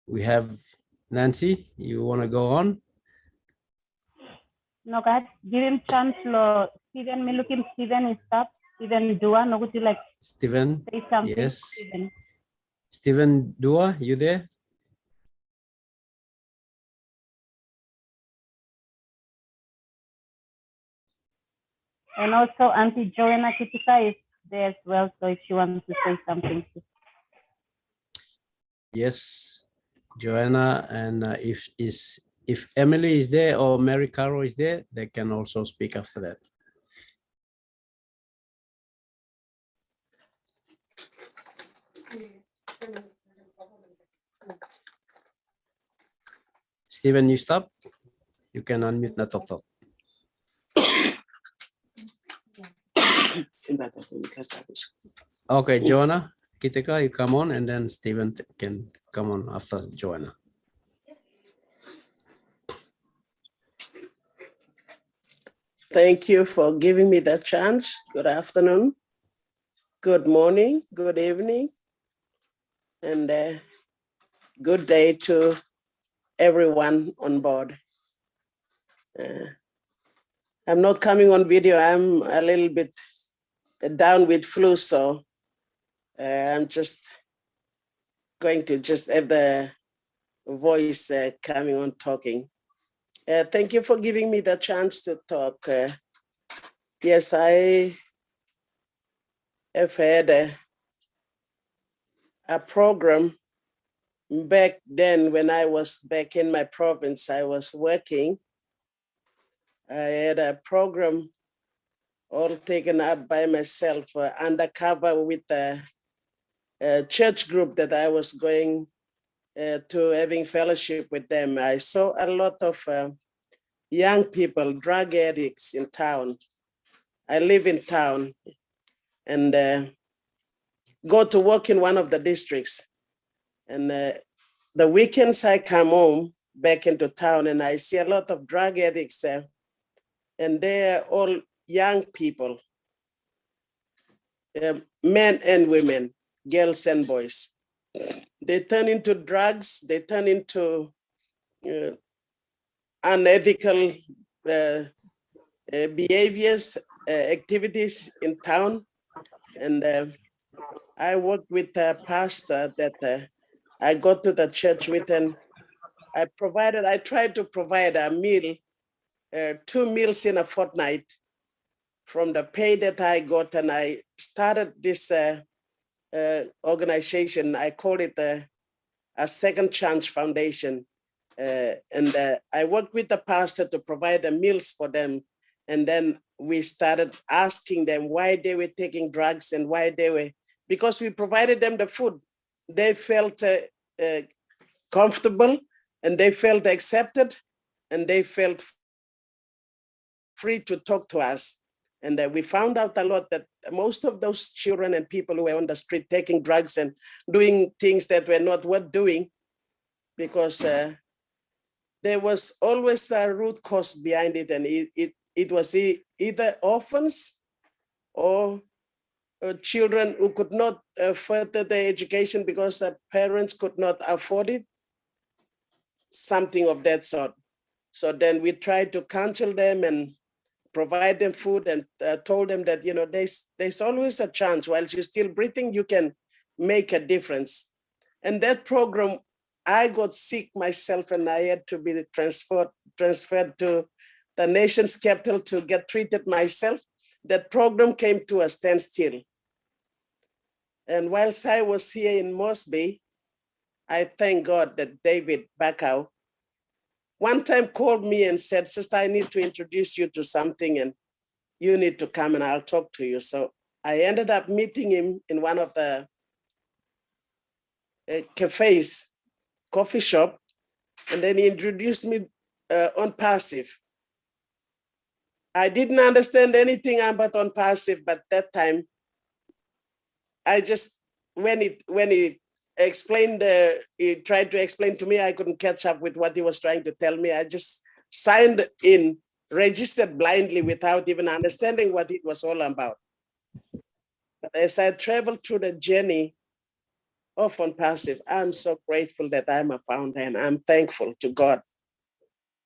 we have Nancy. You want to go on? No, guys, give him chance. Lo, Stephen, me look him. Stephen is up. Stephen Dua, no, would you like Stephen? say something? Yes. Stephen. Stephen Dua, you there? And also Auntie Joanna Kitika is there as well. So if she wants to say something. Yes, Joanna, and if Emily is there or Mary Caro is there, they can also speak after that. Stephen, you stop. You can unmute the talk. Okay, Joanna, Kitika, you come on, and then Stephen can come on after Joanna. Thank you for giving me the chance. Good afternoon, good morning, good evening, and good day to everyone on board. I'm not coming on video. I'm a little bit down with flu, so I'm just going to just have the voice coming on talking. Thank you for giving me the chance to talk. Yes, I have had a program back then when I was back in my province. I was working. I had a program all taken up by myself, undercover with a church group that I was going to having fellowship with them. I saw a lot of young people, drug addicts in town. I live in town and go to work in one of the districts. And the weekends I come home back into town and I see a lot of drug addicts there. And they're all young people, men and women, girls and boys. They turn into drugs, they turn into unethical behaviors, activities in town. And I worked with a pastor that I go to the church with, and I tried to provide a meal, 2 meals in a fortnight from the pay that I got. And I started this organization. I call it a Second Chance Foundation. And I worked with the pastor to provide the meals for them. And then we started asking them why they were taking drugs and why they were, because we provided them the food. They felt comfortable and they felt accepted and they felt free to talk to us. And we found out a lot that most of those children and people who were on the street taking drugs and doing things that were not worth doing, because there was always a root cause behind it, and it was either orphans or children who could not further their education because their parents could not afford it, something of that sort. So then we tried to counsel them and provide them food and told them that, you know, there's always a chance. While you're still breathing, you can make a difference. And that program, I got sick myself and I had to be transferred to the nation's capital to get treated myself. That program came to a standstill. And whilst I was here in Mosby, I thank God that David Bakau one time called me and said, "Sister, I need to introduce you to something and you need to come and I'll talk to you." So I ended up meeting him in one of the cafes, coffee shop, and then he introduced me on passive. I didn't understand anything about on passive, but that time, I just, when he explained, he tried to explain to me, I couldn't catch up with what he was trying to tell me. I just signed in, registered blindly without even understanding what it was all about. But as I traveled through the journey of on passive, I'm so grateful that I'm a founder and I'm thankful to God.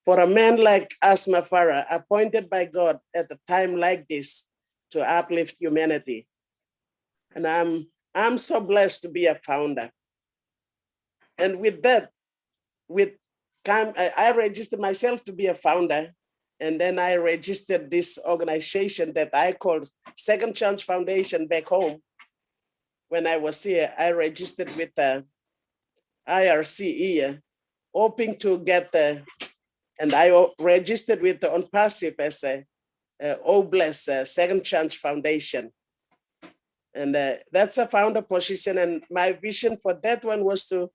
For a man like Asma Farah, appointed by God at a time like this to uplift humanity. And I'm so blessed to be a founder. And with that, I registered myself to be a founder. And then I registered this organization that I called Second Chance Foundation back home. When I was here, I registered with the IRCE, hoping to get and I registered with the On Passive as a Obless Second Chance Foundation. And that's a founder position. And my vision for that one was to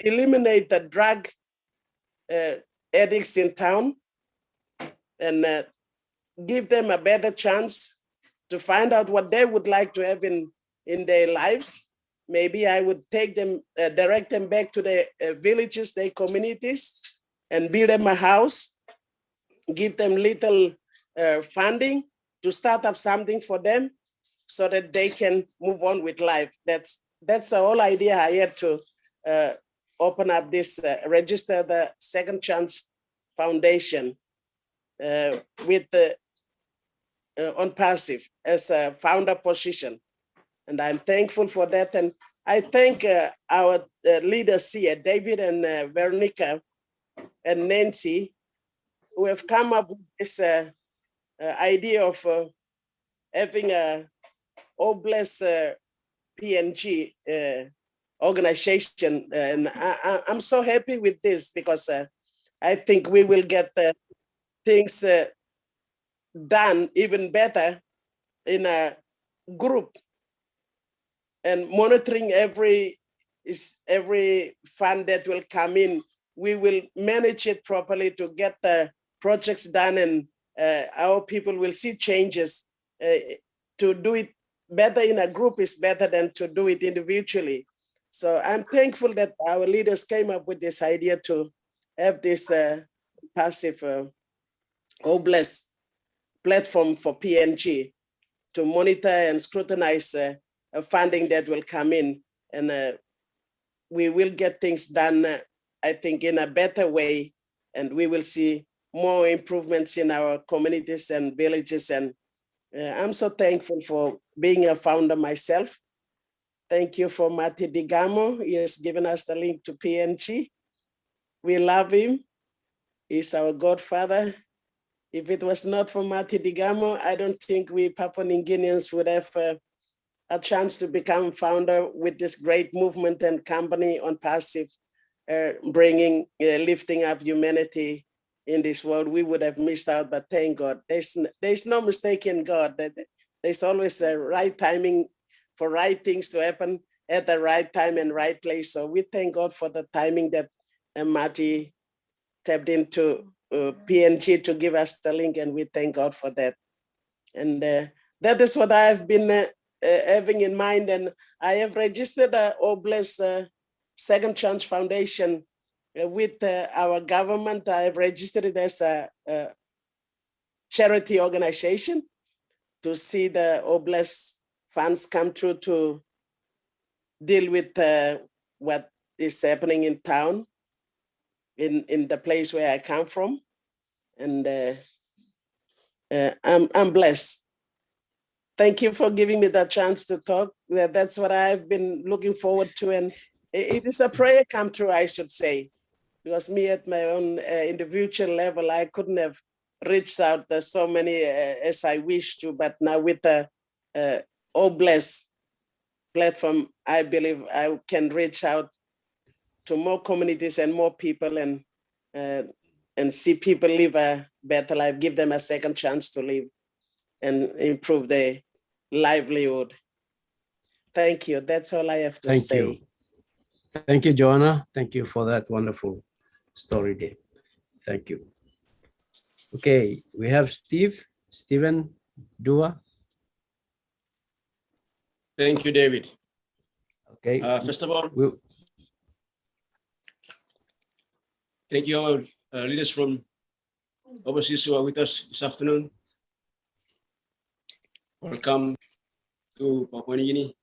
eliminate the drug addicts in town and give them a better chance to find out what they would like to have in their lives. Maybe I would take them, direct them back to their villages, their communities, and build them a house, give them little funding to start up something for them so that they can move on with life. That's the whole idea I had to open up this, register the Second Chance Foundation with On Passive as a founder position. And I'm thankful for that. And I thank our leaders here, David and Veronica and Nancy, who have come up with this idea of having a Obless PNG organization. And I'm so happy with this because I think we will get things done even better in a group and monitoring every fund that will come in. We will manage it properly to get the projects done, and our people will see changes. To do it better in a group is better than to do it individually. So I'm thankful that our leaders came up with this idea to have this passive Obless platform for PNG to monitor and scrutinize funding that will come in. And we will get things done, I think, in a better way. And we will see more improvements in our communities and villages. And I'm so thankful for being a founder myself. Thank you for Mati Digamo. He has given us the link to PNG. We love him. He's our godfather. If it was not for Mati Digamo, I don't think we Papua New Guineans would have a chance to become founder with this great movement and company On Passive, bringing, lifting up humanity in this world. We would have missed out, but thank God. There's no mistake in God. There's always a right timing for right things to happen at the right time and right place. So we thank God for the timing that Mati tapped into PNG to give us the link, and we thank God for that. And that is what I've been having in mind. And I have registered Obless Second Chance Foundation with our government. I have registered it as a charity organization to see the Oblast funds come through to deal with what is happening in town, in the place where I come from. And I'm blessed. Thank you for giving me that chance to talk. That's what I've been looking forward to. And it is a prayer come true, I should say, because me at my own individual level, I couldn't have reached out to so many as I wish to, but now with the Oblast platform, I believe I can reach out to more communities and more people and see people live a better life, give them a second chance to live and improve their livelihood. Thank you. That's all I have to say. You. Thank you, Joanna. Thank you for that wonderful story, Dave. Thank you. Okay, we have Stephen Dua. Thank you, David. Okay. First of all, thank you all leaders from overseas who are with us this afternoon. Welcome to Papua New Guinea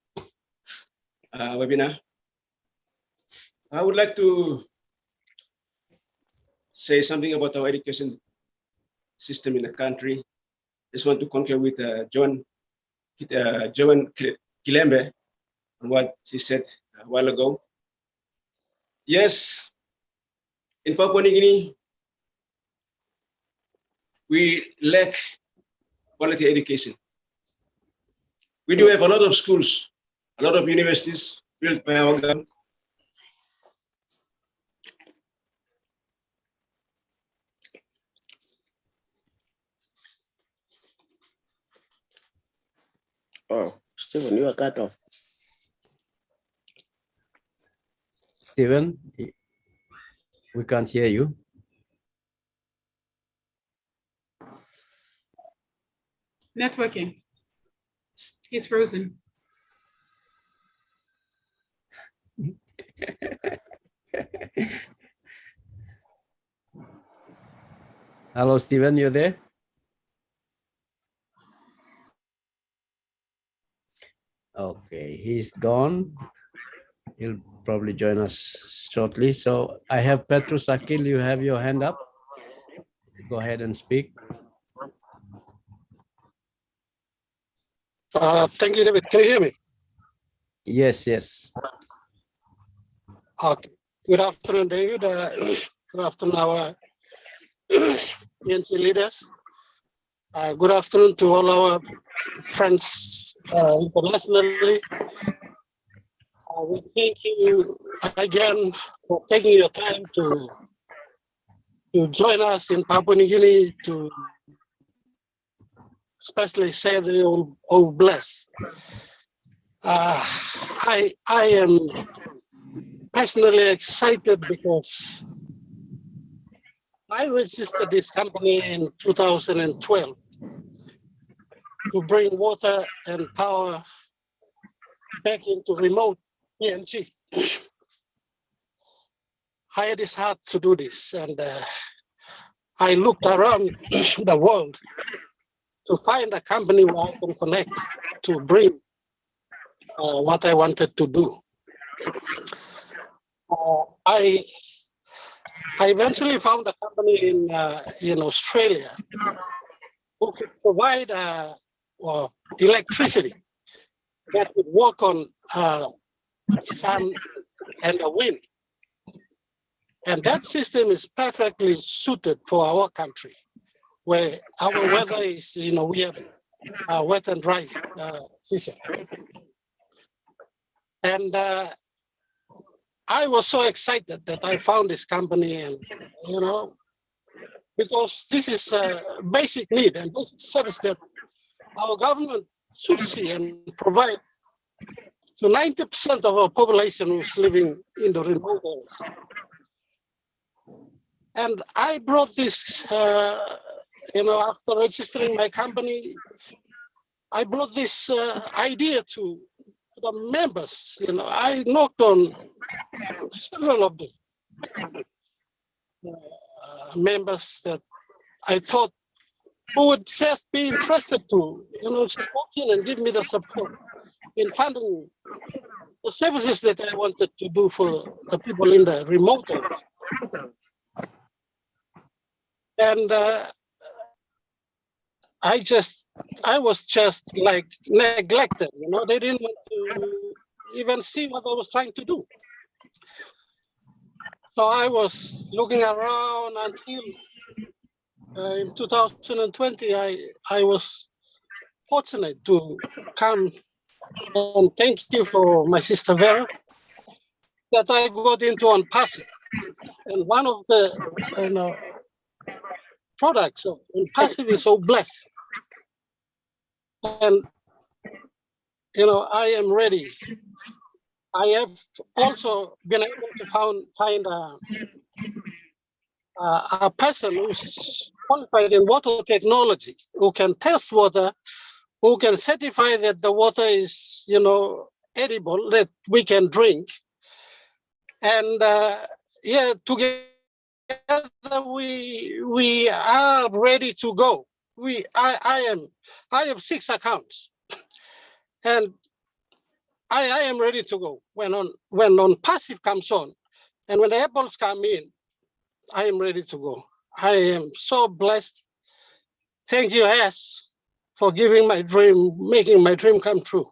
webinar. I would like to say something about our education system in the country. Just want to concur with Joan Kilembe on what she said a while ago. Yes, in Papua New Guinea, we lack quality education. We do have a lot of schools, a lot of universities built by our government. Oh, Stephen, you are cut off. Stephen, we can't hear you. Networking. He's frozen. Hello, Stephen, you there? Okay, he's gone. He'll probably join us shortly. So I have Petrus Akil, you have your hand up. Go ahead and speak. Thank you, David. Can you hear me? Yes, yes. Okay. Good afternoon, David. Good afternoon, our ENC leaders. Good afternoon to all our friends internationally. We thank you again for taking your time to join us in Papua New Guinea to especially say the Oblast. I am personally excited because I registered this company in 2012 to bring water and power back into remote PNG. I had this heart to do this, and I looked around the world to find a company where I can connect to bring what I wanted to do. I eventually found a company in Australia who could provide electricity that would work on sun and the wind. And that system is perfectly suited for our country, where our weather is, we have wet and dry season. And I was so excited that I found this company, and because this is a basic need and basic service that our government should see and provide to 90% of our population who's living in the remote areas. And I brought this, after registering my company, I brought this idea to the members. I knocked on several of the members that I thought who would just be interested to, just walk in and give me the support in funding the services that I wanted to do for the people in the remote areas. And I was just like neglected, they didn't want to even see what I was trying to do. So I was looking around until in 2020, I was fortunate to come, and thank you for my sister Vera, that I got into on passive. And one of the products of passive is so blessed. And I am ready. I have also been able to find a person who's qualified in water technology, who can test water, who can certify that the water is, edible, that we can drink. And together we are ready to go. I have 6 accounts, and I am ready to go. When on passive comes on, and when the apples come in, I am ready to go. I am so blessed. Thank you, S, for making my dream come true.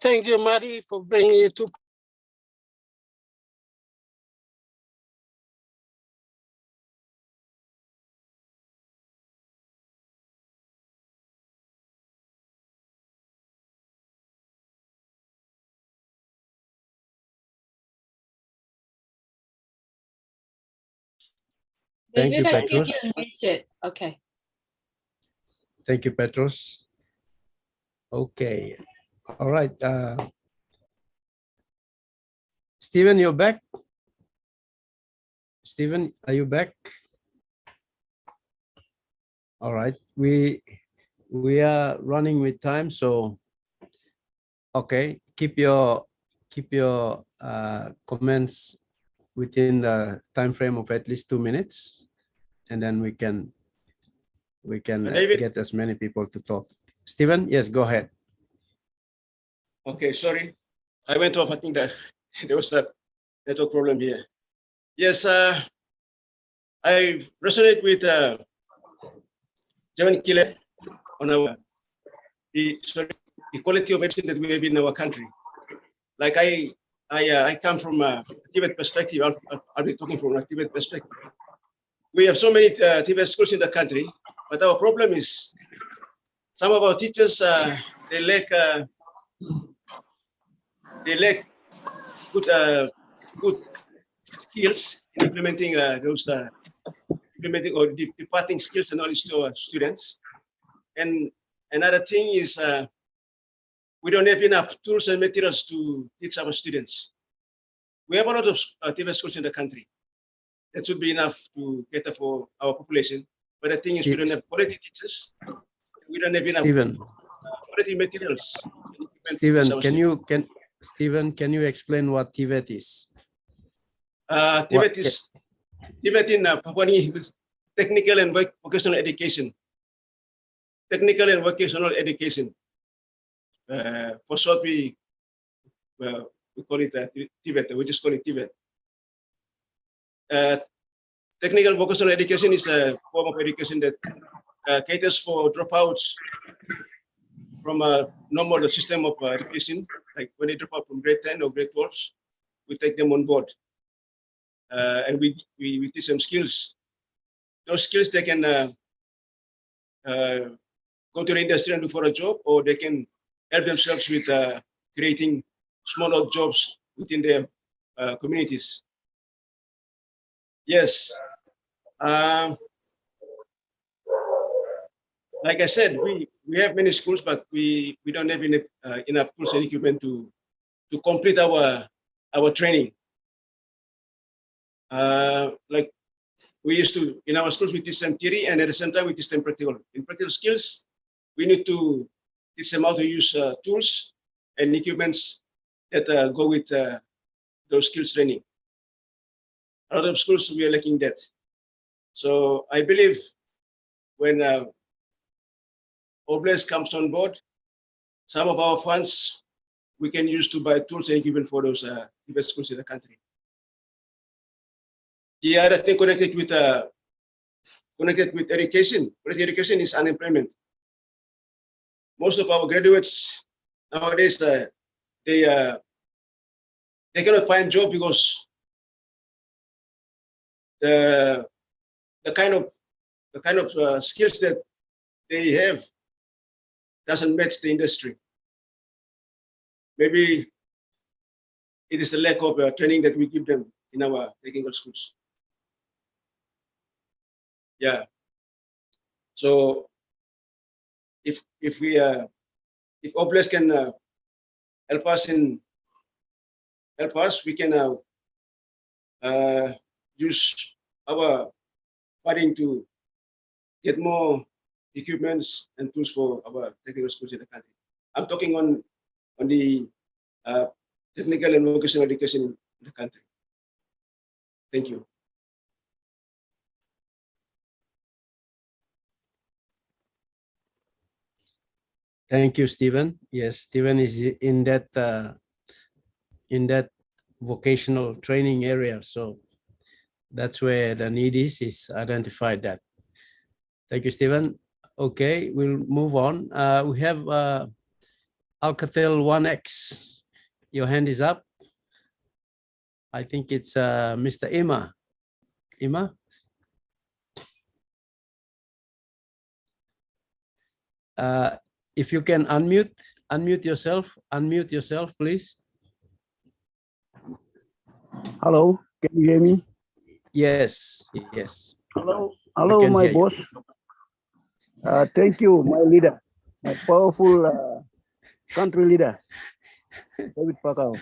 Thank you, Maddie, for bringing it to. Thank you, David, I think Petros. you missed it. Okay. Thank you, Petros. Okay. All right. Stephen, you're back? Stephen, are you back? All right. We are running with time, so okay. Keep your comments within the time frame of at least 2 minutes, and then we can get as many people to talk. Stephen, yes, go ahead. Okay, sorry. I went off. I think that there was that network problem here. Yes, I resonate with John Killer on the quality of education that we have in our country. Like I come from a Tibet perspective. I'll be talking from a Tibet perspective. We have so many Tibet schools in the country, but our problem is some of our teachers they lack good skills in implementing implementing or departing skills and knowledge to our students. And another thing is we don't have enough tools and materials to teach our students. We have a lot of Tibet schools in the country. That should be enough to cater for our population. But the thing is, we don't have quality teachers. We don't have enough quality materials. Stephen, can you explain what Tibet is? Tibet in Papua New Guinea is technical and vocational education. Technical and vocational education. For short, we call it Tibet. We just call it Tibet. Technical vocational education is a form of education that caters for dropouts from a normal system of education. Like when they drop out from grade 10 or grade 12, we take them on board. And we teach them skills. Those skills they can go to the industry and look for a job, or they can help themselves with creating smaller jobs within their communities. Yes. Like I said, we have many schools, but we don't have enough tools and equipment to complete our training. Like we used to, in our schools, we teach them theory, and at the same time, we teach them practical. In practical skills, we need to teach them how to use tools and equipments that go with those skills training. A lot of schools, we are lacking that. So I believe when Oblast comes on board, some of our funds we can use to buy tools and equipment for those private schools in the country. The other thing connected with education, education is unemployment. Most of our graduates nowadays they cannot find job because the kind of skills that they have doesn't match the industry. Maybe it is the lack of training that we give them in our technical schools. Yeah. So if Oblast can help us, we can use our funding to get more equipments and tools for our technical schools in the country. I'm talking on the technical and vocational education in the country. Thank you. Thank you, Stephen. Yes, Stephen is in that vocational training area. So that's where the need is identified that. Thank you, Stephen. Okay, we'll move on. We have Alcatel 1X. Your hand is up. I think it's Mr. Ima. Ima? If you can unmute yourself, please. Hello, can you hear me? Yes, yes. Hello, my boss. Thank you, my leader, my powerful country leader, David Bakau.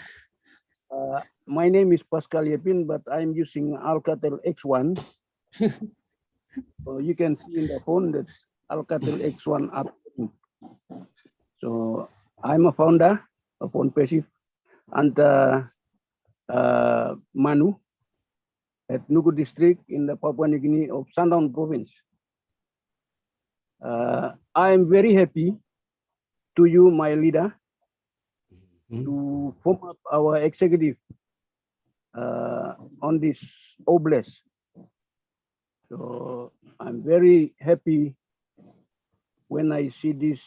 My name is Pascal Yepin, but I'm using Alcatel X1. So you can see in the phone that's Alcatel X1 up. So I'm a founder of OnPassive and Manu at Nuku district in the Papua New Guinea of Sandaun province. I am very happy to you, my leader, to form up our executive on this Oblast. So I'm very happy when I see this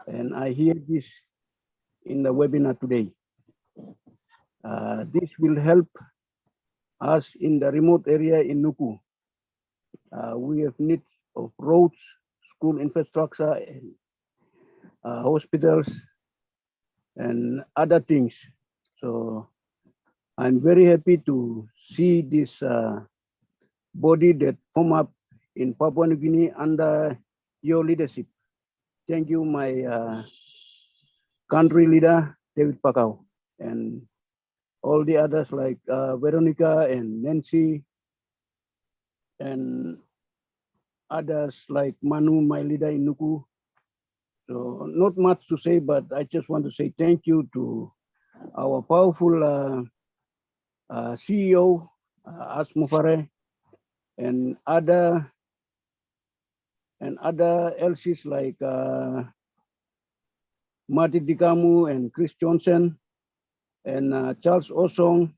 and I hear this in the webinar today. This will help us in the remote area in Nuku. We have needs of roads, school infrastructure, and, hospitals, and other things. So I'm very happy to see this body that form up in Papua New Guinea under your leadership. Thank you, my country leader, David Bakau, and all the others like Veronica and Nancy, and others like Manu, my leader in Nuku. So not much to say, but I just want to say thank you to our powerful CEO, Asmufare, and other LCs like Marty Dikamu and Chris Johnson and Charles Osong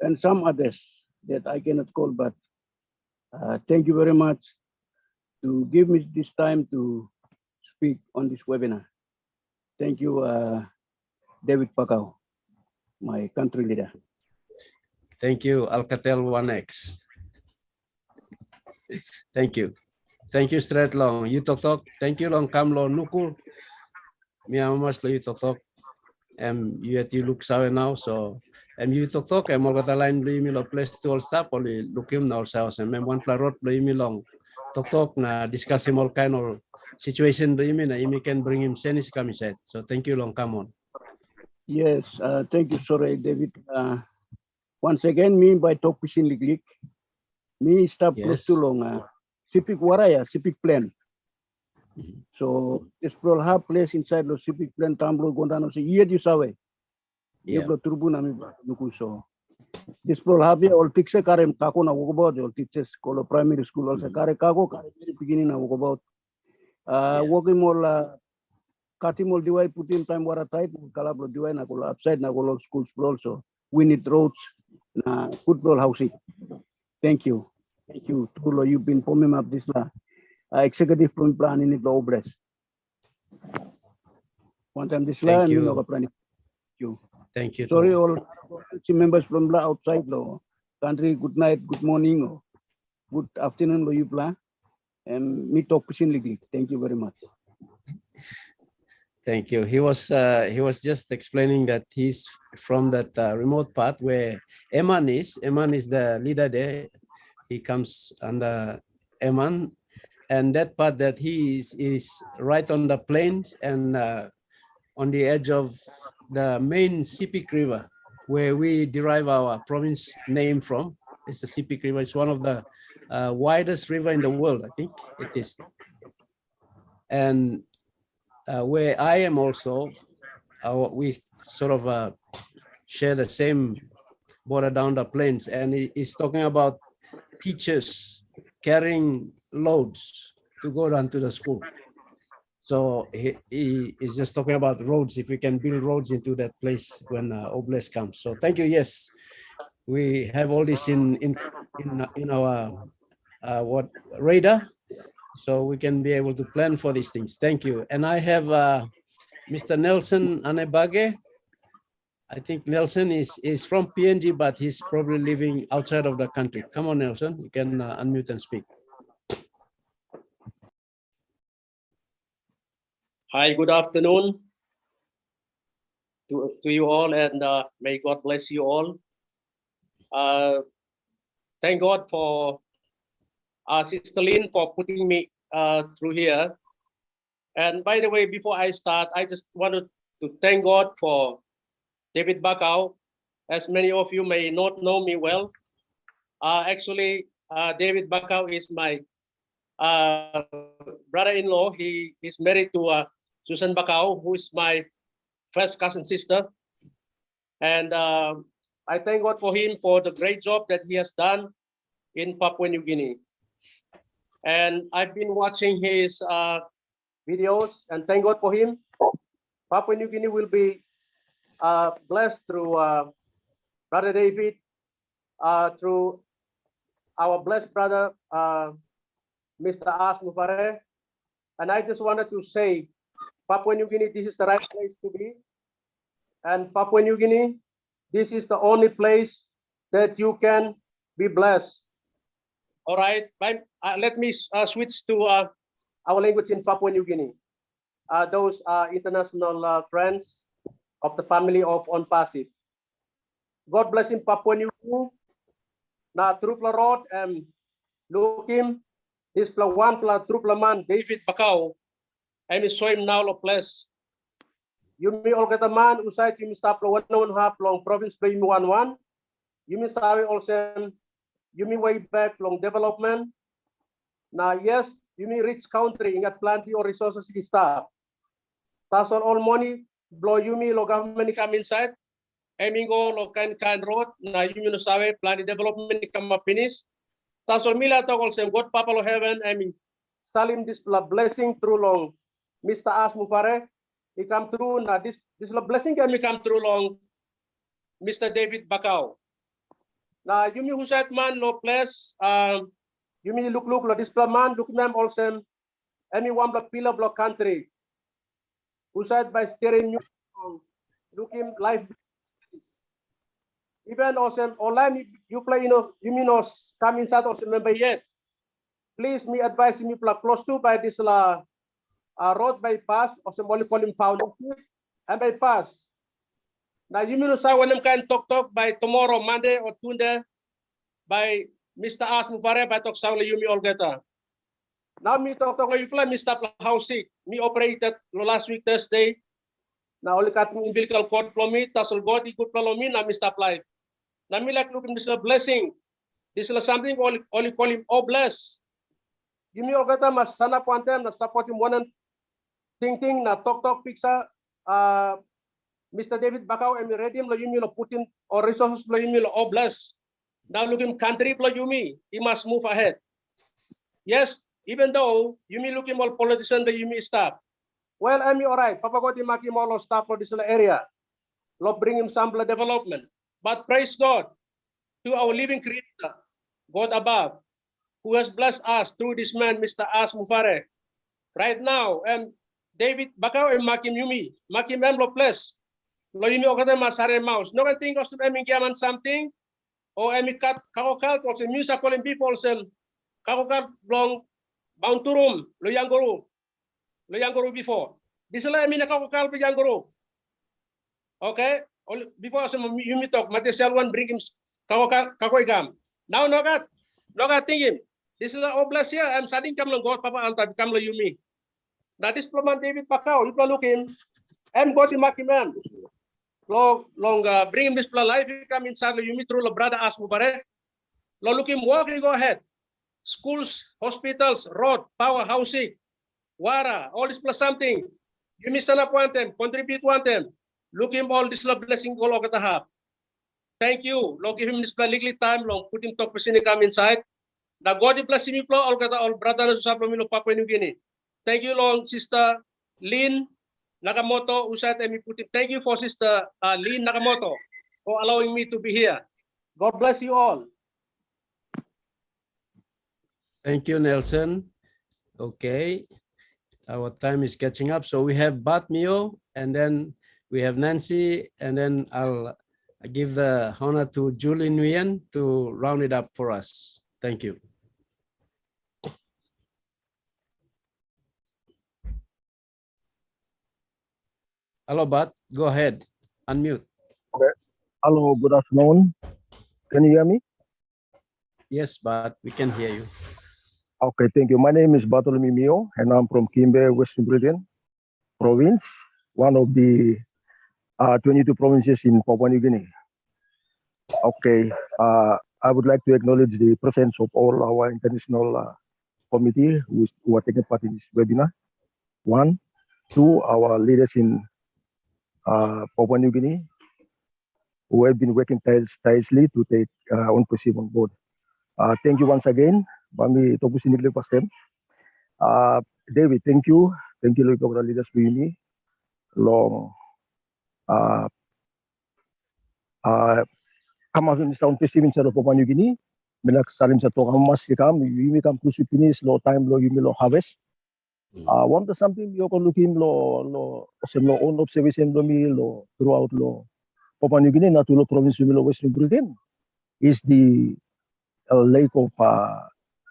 and some others that I cannot call, but thank you very much to give me this time to speak on this webinar. Thank you, David Bakau, my country leader. Thank you, Alcatel 1X. Thank you. Thank you, Straight Long. You talk. Thank you, Long Kamlo Nukul. Miamas lo you talk. You look sawe now, so you talk. All kata lain beli mi lo place to all staff only look him now ourselves. One plarot beli mi long talk na discuss him all kind of situation beli mi na imi can bring him senis kami said. So thank you, Long. Come on. Yes, thank you, sorry, David. Once again, me by talk pisin liglik. Me stop close to long. Civic waraya, civic plan. So this will have place inside the civic plan. Tamblo gondano se iya di sawe. Dia blo turbu nami nuku so. This pro habia all fixe kare kako na walk about all teachers kolo primary school also kare kako kare beginning na walk about. Working more Katimol diwai put in time wara type kalabro diwai na kolo upside na kolo schools also. We need roads na football housing. Thank you. Thank you. Tulo, you've been forming up this executive plan in the Obres. One time this Thank you. Thank you. Thank you. Sorry, Tulo. all members from the outside lo country. Good night, good morning, or good afternoon, lo you plan. And me talk personally. Thank you very much. Thank you. He was just explaining that he's from that remote part where Eman is. Eman is the leader there. He comes under Eman, and that part that he is right on the plains and on the edge of the main Sipik River, where we derive our province name from. It's the Sipik River. It's one of the widest river in the world, I think it is. And where I am also, we sort of share the same border down the plains, and he's talking about teachers carrying loads to go down to the school. So he is just talking about roads, if we can build roads into that place when Oblast comes. So thank you. Yes, we have all this in our what radar, so we can be able to plan for these things. Thank you. And I have Mr. Nelson Anebage. I think Nelson is from PNG, but he's probably living outside of the country. Come on, Nelson, you can unmute and speak. Hi, good afternoon to you all, and may God bless you all. Thank God for Sister Lynn for putting me through here. And by the way, before I start, I just wanted to thank God for David Bakau. As many of you may not know me well, actually, David Bakau is my brother-in-law. He is married to Susan Bakau, who is my first cousin sister. And I thank God for him for the great job that he has done in Papua New Guinea. And I've been watching his videos, and thank God for him. Papua New Guinea will be blessed through Brother David, through our blessed brother, Mr. As Mufare. And I just wanted to say, Papua New Guinea, this is the right place to be. And Papua New Guinea, this is the only place that you can be blessed. All right, let me switch to our language in Papua New Guinea. Those are international friends of the family of On Pasif. God bless in Papua New Guinea. Na trupla rod Lukim, this pla one pla trupla man David Bakau, so him now lo place. Yumi olgata man usai yumi stap lo 1.5 long province play yumi 1-1. Yumi sawi also yumi way back long development. Now yes, yumi rich country ingat plenty or resources ki staff. Tasol all money blow yumi lo government come inside. Emingo lo kan road na yumi no sawi plan development come finish. Tasol mila to also God Papa lo heaven salim this blessing through long Mr. As Mufare. He come through na this blessing can come through long Mr. David Bakau. Na yumi husat man lo place yumi look lo this man look mem also one block pillar block country. Husat by steering you looking life. Even also online you play you mean come inside also member yet. Please me advise me close to by this road bypass also molecule foundation and bypass. Now you mean say when can talk by tomorrow Monday or Tuesday by Mr. As Mufare by talk sound you me all get. Now me talk you play Mr. Housing me operated last week Thursday. Now only cutting umbilical cord from me tasol God ikut me na Mr. Life. Now me like looking this is a blessing. This is something only call him bless. You me all get mas sana po antem na support him one thing na talk pizza Mr. David Bakau and Redim lo yumi lo Putin or resources lo yumi lo oblast. Now look him country lo yumi, he must move ahead. Yes, even though yumi looking all politician the yumi stop. Well, I'm all right. Papa got him maki lo stop for this area. Lo bring him some development. But praise God to our living creator, God above, who has blessed us through this man, Mr. As Mufare. Right now, David Bakau and Makim Yumi, Makim Emlo Plus, Lo Yumi Okata Masare Mouse. No one think of Emi Giaman something, or Emi Kat Kakokal, or the music calling people, Kakokal Long Bounturum, Lo Yanguru before. This is like Kakokal Yanguru. Okay, before some Yumi talk, Matisel one bring him Kakoigam. Now, no got thinking. This is all bless here. I'm studying Kamlo God, Papa Alta, Kamlo Yumi. Now, this Ploman David Bakau, you can look him. I'm going to make him man. Bring him this plan life. You come inside Yumi through the brother As Mufare. Look him walking, go ahead. Schools, hospitals, road, power, housing, water, all this plus something. Yumi stand up one them, contribute one them. Look him all this love blessing all over the hub. Thank you. Lord, give him this legally time long. Put him talk person come inside. The God bless him all brother Susablo Papua New Guinea. Thank you, Lord, Sister Lynn Nakamoto. Thank you for Sister Lynn Nakamoto for allowing me to be here. God bless you all. Thank you, Nelson. Okay, our time is catching up. So we have Bat Mio, and then we have Nancy, and then I'll give the honor to Julie Nguyen to round it up for us. Thank you. Hello, Bat. Go ahead. Unmute. Okay. Hello, good afternoon. Can you hear me? Yes, Bat, we can hear you. Okay, thank you. My name is Bartholomew Mio, and I'm from Kimbe, Western Britain province, one of the 22 provinces in Papua New Guinea. Okay, I would like to acknowledge the presence of all our international committee who are taking part in this webinar. 1, 2, our leaders in Papua New Guinea who have been working tirelessly to take on position on board. Thank you once again. Bami Toku Sinikle Pastem. David, thank you. Thank you, Local Leaders Community. Long kama tahun pesimin sa Papua New Guinea, melak salim sa toka mas kam, yumi kam kusu finish lo time lo yumi lo harvest. One of something you can look in lo own observation lo mi lo throughout lo Papua New Guinea, not lo province lo Western Britain, is the lack of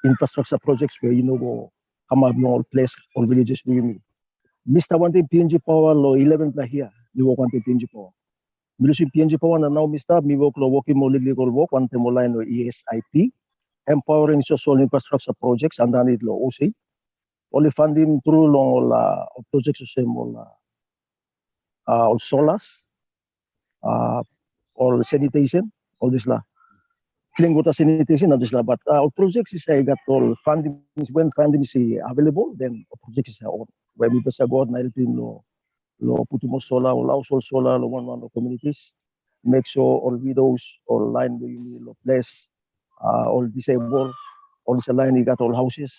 infrastructure projects where go come up no place or villages do you Mr. One thing PNG power lo 11 plus here, you work one thing PNG power. Milusin PNG power na now Mr. Mi work lo working more legal work one time line lo ESIP, empowering social infrastructure projects and then it lo OC. Only funding through long projects the same all solars, or sanitation, all this la. Clean water sanitation and this la. But our projects is I got all funding when funding is available, then projects is on. Where we just go na helping lo put more solar or household solar lo one communities. Make sure all widows all line lo place all disabled, all this line you got all houses.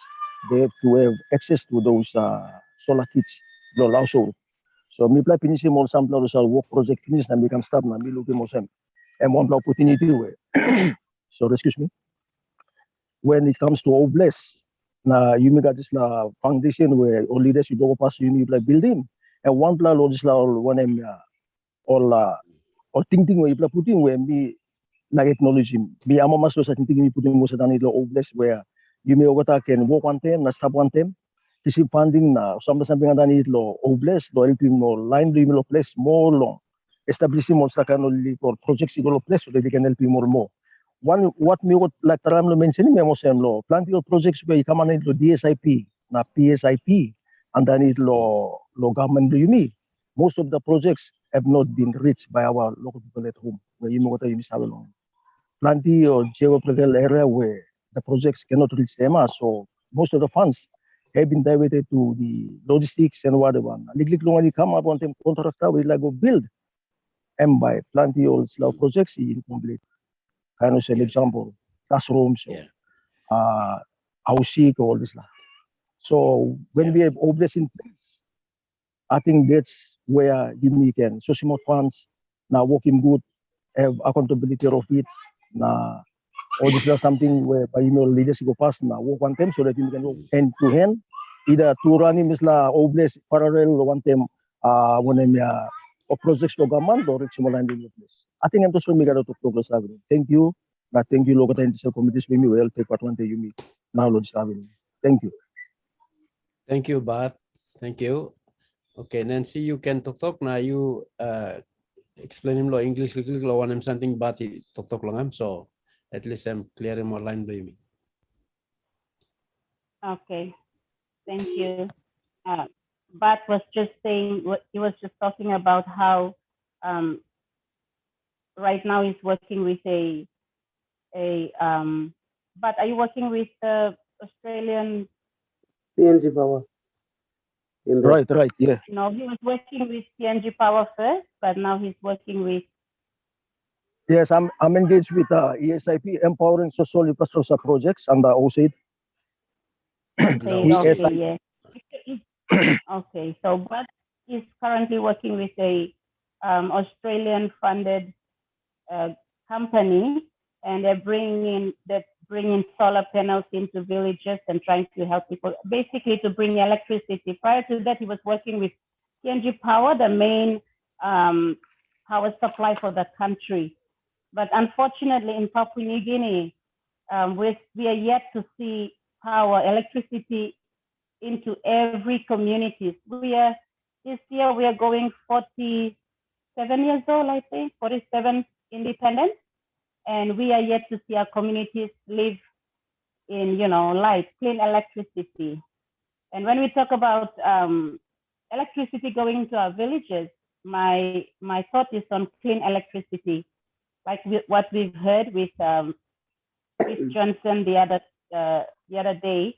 They have to have access to those solar kits, lo household. So me play finish more sample or work project finish and become start na me looking more some and one opportunity where so excuse me. When it comes to Oblast, na you make this la foundation where all leaders you go pass you need like building and one plan all this la all one all thinking where you play putting where me like acknowledging me I'm almost thinking me putting most of the Oblast where you may over can walk one time, na stop one time. Kasi funding na something nga nito lo Oblast lo helping mo line lo place more long establishing mo sa kanoli for projects lo place so they can help you more. One what me would like Taram lo mention me mo sem lo plenty of projects where come on lo DSIP na PSIP and then it lo government do you mean most of the projects have not been reached by our local people at home where you mo you miss along plenty of geographical area where the projects cannot reach them so most of the funds have been diverted to the logistics and whatever. Liglig long come up on them contract we like go build by plenty of projects incomplete. Kind of an example, classrooms or housing, all this. So when we have obvious in place, I think that's where we can so small funds now working good, have accountability of it. Now all this is something where leaders go past now work one time so that we can work hand to hand. Either to run in misla obvious parallel one time when or projects to government or it's more than place. I think I'm just going to progress. Thank you. Thank you, local and committees. We will take part one day you meet. Now, Lord Stavin. Thank you. Thank you, Bart. Thank you. Okay, Nancy, you can talk now. You explain him lo English lo one something but talk long so at least I'm clear more line by me. Okay, thank you. Bart was just saying, he was just talking about how right now he's working with but are you working with the Australian? PNG Power. Right, yeah. No, he was working with PNG Power first, but now he's working with. Yes, I'm engaged with ESIP, Empowering Social Infrastructure Projects under OSAID. Okay, yeah. Okay, so Bart is currently working with a Australian funded company, and they're bringing solar panels into villages and trying to help people, basically to bring electricity. Prior to that, he was working with PNG Power, the main power supply for the country. But unfortunately, in Papua New Guinea, we are yet to see electricity into every community. This year we are going 47 years old, I think, 47 independent. And we are yet to see our communities live in, light, clean electricity. And when we talk about electricity going into our villages, my thought is on clean electricity, like what we've heard with Johnson the other day.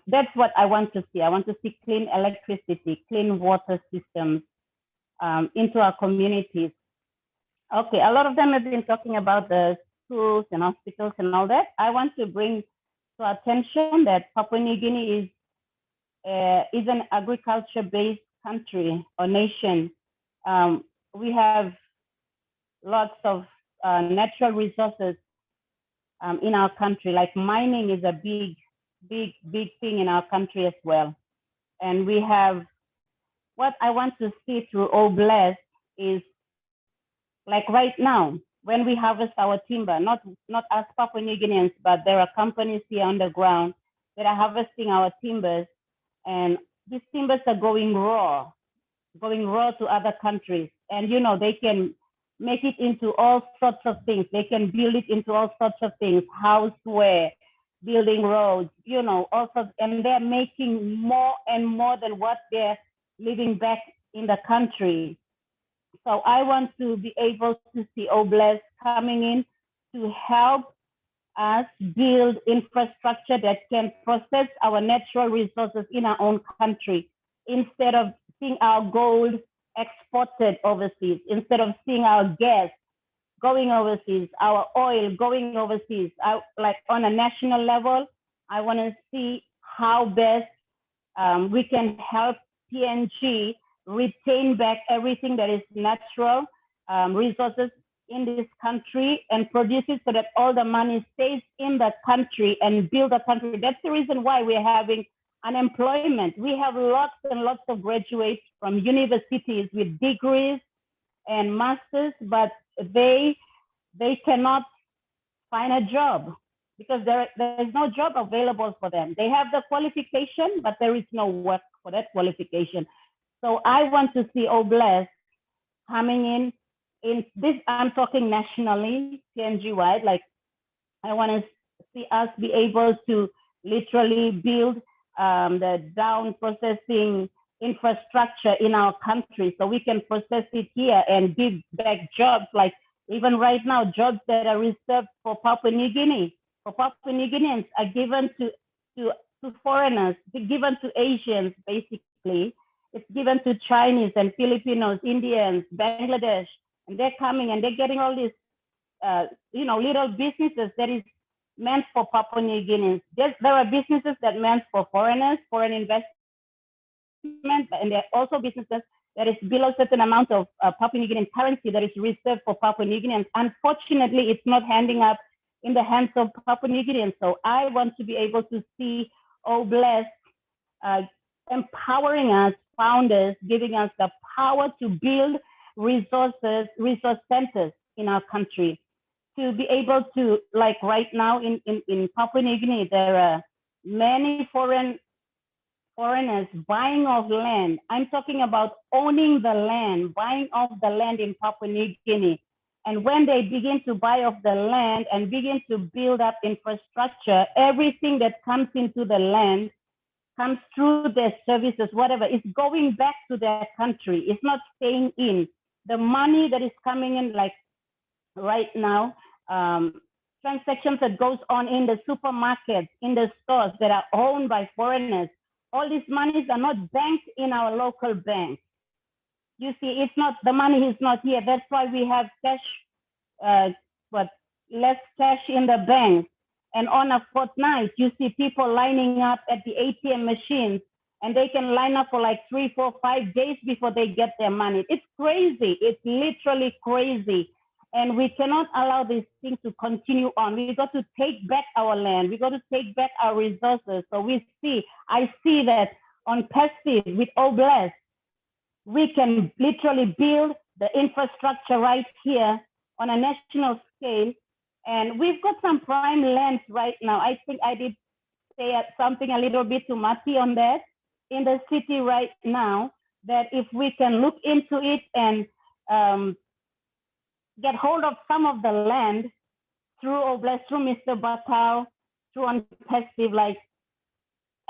That's what I want to see. I want to see clean electricity, clean water systems into our communities. Okay, a lot of them have been talking about the schools and hospitals and all that. I want to bring to attention that Papua New Guinea is an agriculture-based country or nation. We have lots of natural resources in our country, like mining is a big thing in our country as well. And we have, what I want to see through OBLESS is, like right now, when we harvest our timber, not as Papua New Guineans, but there are companies here on the ground that are harvesting our timbers, and these timbers are going raw to other countries. And they can make it into all sorts of things. They can build it into all sorts of things, houseware, building roads, all sorts, and they're making more and more than what they're living back in the country. So I want to be able to see OBLESS coming in to help us build infrastructure that can process our natural resources in our own country, instead of seeing our gold exported overseas, instead of seeing our gas going overseas, our oil going overseas. Like on a national level, I want to see how best we can help PNG retain back everything that is natural resources in this country and produce it so that all the money stays in the country and build a country. That's the reason why we're having unemployment. We have lots and lots of graduates from universities with degrees and masters, but they cannot find a job because there is no job available for them. They have the qualification, but there is no work for that qualification. So I want to see OBLESS coming in this, I'm talking nationally, PNG-wide, like I want to see us be able to literally build the down processing infrastructure in our country so we can process it here and give back jobs, like even right now, jobs that are reserved for Papua New Guinea, for Papua New Guineans are given to foreigners, given to Asians, basically. It's given to Chinese and Filipinos, Indians, Bangladesh, and they're coming and they're getting all these, little businesses that is meant for Papua New Guineans. There are businesses that meant for foreigners, foreign investment, and there are also businesses that is below a certain amount of Papua New Guinean currency that is reserved for Papua New Guineans. Unfortunately, it's not handing up in the hands of Papua New Guineans. So I want to be able to see Oblast empowering us, founders, giving us the power to build resource centers in our country. To be able to, like right now in Papua New Guinea, there are many foreigners buying off land. I'm talking about owning the land, buying off the land in Papua New Guinea. And when they begin to buy off the land and begin to build up infrastructure, everything that comes into the land comes through their services, whatever, is going back to their country. It's not staying in. The money that is coming in, like right now, transactions that goes on in the supermarkets, in the stores that are owned by foreigners, all these monies are not banked in our local banks. You see, it's not, the money is not here. That's why we have cash, less cash in the banks. And on a fortnight, you see people lining up at the ATM machines, and they can line up for like 3, 4, 5 days before they get their money. It's crazy. It's literally crazy. And we cannot allow this thing to continue on. We got to take back our land. We got to take back our resources. So I see that on Passive with Oblast, we can literally build the infrastructure right here on a national scale. And we've got some prime lands right now. I think I did say something a little bit to Mati on that in the city right now, that if we can look into it and get hold of some of the land through Oblast, through Mr. Bakau, through on Passive, like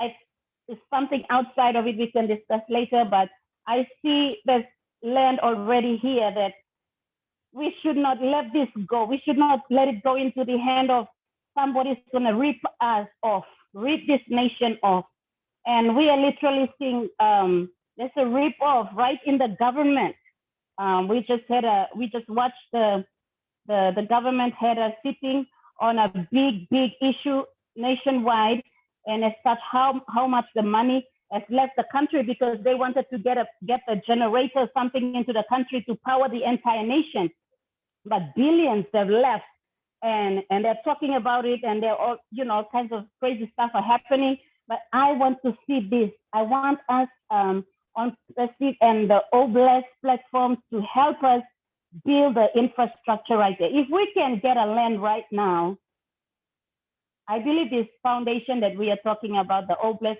it's something outside of it we can discuss later, but I see there's land already here that we should not let this go. We should not let it go into the hand of somebody's gonna rip us off, rip this nation off. And we are literally seeing there's a rip off right in the government. We just watched the government had a sitting on a big issue nationwide, and as such how much the money has left the country because they wanted to get a generator or something into the country to power the entire nation. But billions have left, and they're talking about it, and they're all, all kinds of crazy stuff are happening. But I want to see this. I want us on Passive and the Oblast platforms to help us build the infrastructure right there. If we can get a land right now, I believe this foundation that we are talking about, the Oblast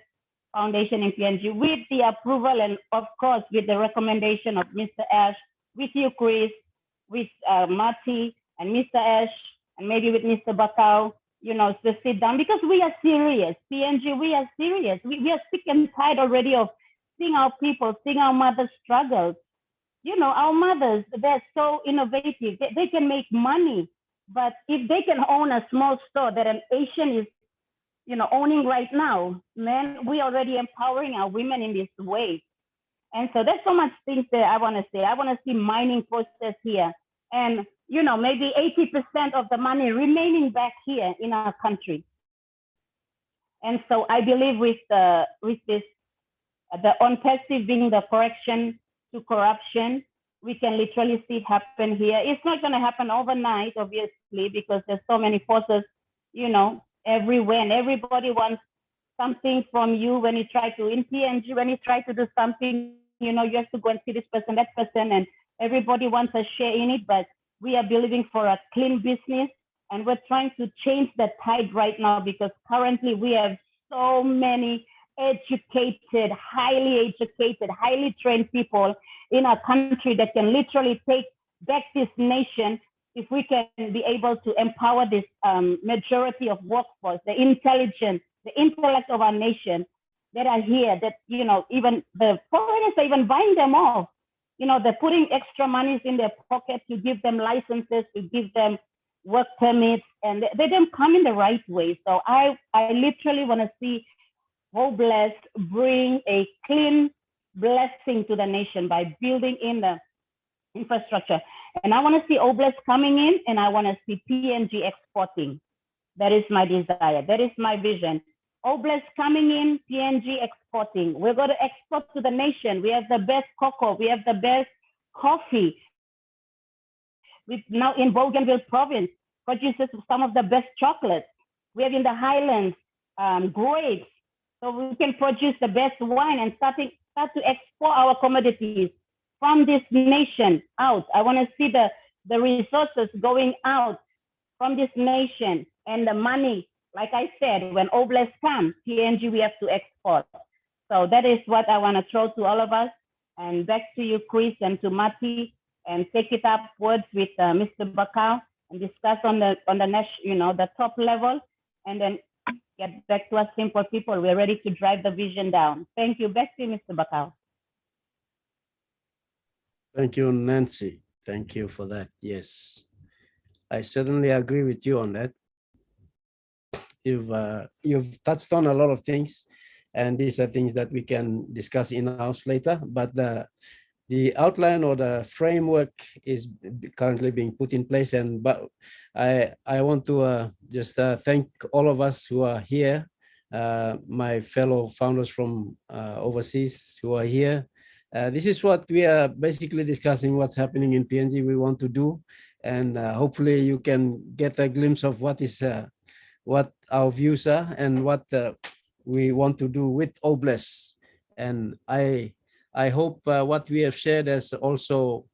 Foundation in PNG, with the approval and of course with the recommendation of Mr. Ash, with you, Chris, with Marty and Mr. Ash, and maybe with Mr. Bakau, to sit down, because we are serious. PNG, we are serious. We are sick and tired already of seeing our people, seeing our mothers struggle. Our mothers, they're so innovative. They can make money, but if they can own a small store that an Asian is, owning right now, man, we already empowering our women in this way. And so there's so much things that I want to say. I want to see mining process here, and maybe 80% of the money remaining back here in our country. And so I believe with this, the on Passive being the correction to corruption, we can literally see it happen here. It's not going to happen overnight, obviously, because there's so many forces, everywhere, and everybody wants something from you. When you try to, in PNG, when you try to do something, you have to go and see this person, that person, and everybody wants a share in it. But we are believing for a clean business, and we're trying to change the tide right now, because currently we have so many educated, highly trained people in our country that can literally take back this nation if we can be able to empower this majority of workforce, the intelligence, the intellect of our nation that are here, that, even the foreigners are even buying them off. They're putting extra monies in their pocket to give them licenses, to give them work permits, and they don't come in the right way. So I literally want to see Oblast bring a clean blessing to the nation by building in the infrastructure. And I want to see Oblast coming in, and I want to see PNG exporting. That is my desire. That is my vision. Oblast coming in, PNG exporting. We're going to export to the nation. We have the best cocoa. We have the best coffee. We now in Bougainville province produces some of the best chocolates. We have in the highlands grapes. So we can produce the best wine and start to export our commodities from this nation out. I want to see the resources going out from this nation, and the money, like I said, when Oblast comes, PNG, we have to export. So that is what I want to throw to all of us. And back to you, Chris, and to Mati, and take it upwards with Mr. Bakau and discuss on the national, the top level, and then get back to us simple people. We're ready to drive the vision down. Thank you. Back to you, Mr. Bakau. Thank you, Nancy. Thank you for that. Yes, I certainly agree with you on that. You've touched on a lot of things, and these are things that we can discuss in-house later. But the outline or the framework is currently being put in place, but I want to just thank all of us who are here, my fellow founders from overseas who are here. This is what we are basically discussing, what's happening in PNG we want to do, and hopefully you can get a glimpse of what our views are and what we want to do with Oblast. And I hope what we have shared has also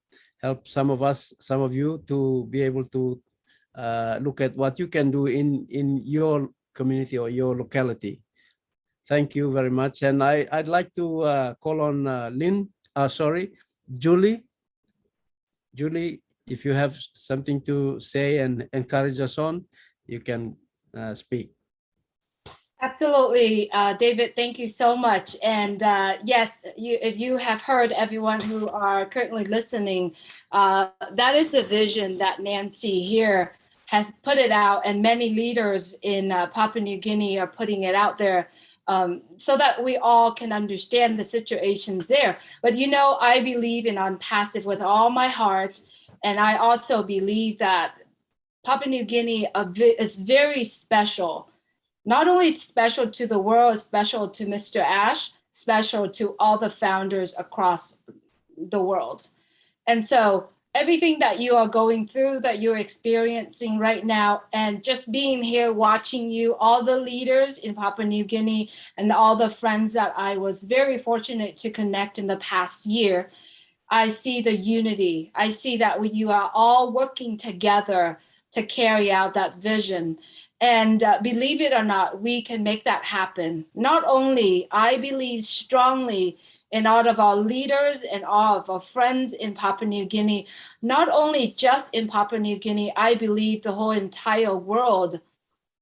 helped some of you to be able to look at what you can do in your community or your locality. Thank you very much. And I'd like to call on Julie. Julie, if you have something to say and encourage us on, you can speak. Absolutely, David, thank you so much. And yes, if you have heard, everyone who are currently listening, that is the vision that Nancy here has put it out, and many leaders in Papua New Guinea are putting it out there, so that we all can understand the situations there. But I believe in Unpassive with all my heart, and I also believe that Papua New Guinea is very special. Not only special to the world, special to Mr. Ash, special to all the founders across the world. And so everything that you are going through, that you're experiencing right now, and just being here watching you, all the leaders in Papua New Guinea and all the friends that I was very fortunate to connect in the past year, I see the unity. I see that you are all working together to carry out that vision. And believe it or not, we can make that happen. Not only, I believe strongly in all of our leaders and all of our friends in Papua New Guinea, not only just in Papua New Guinea, I believe the whole entire world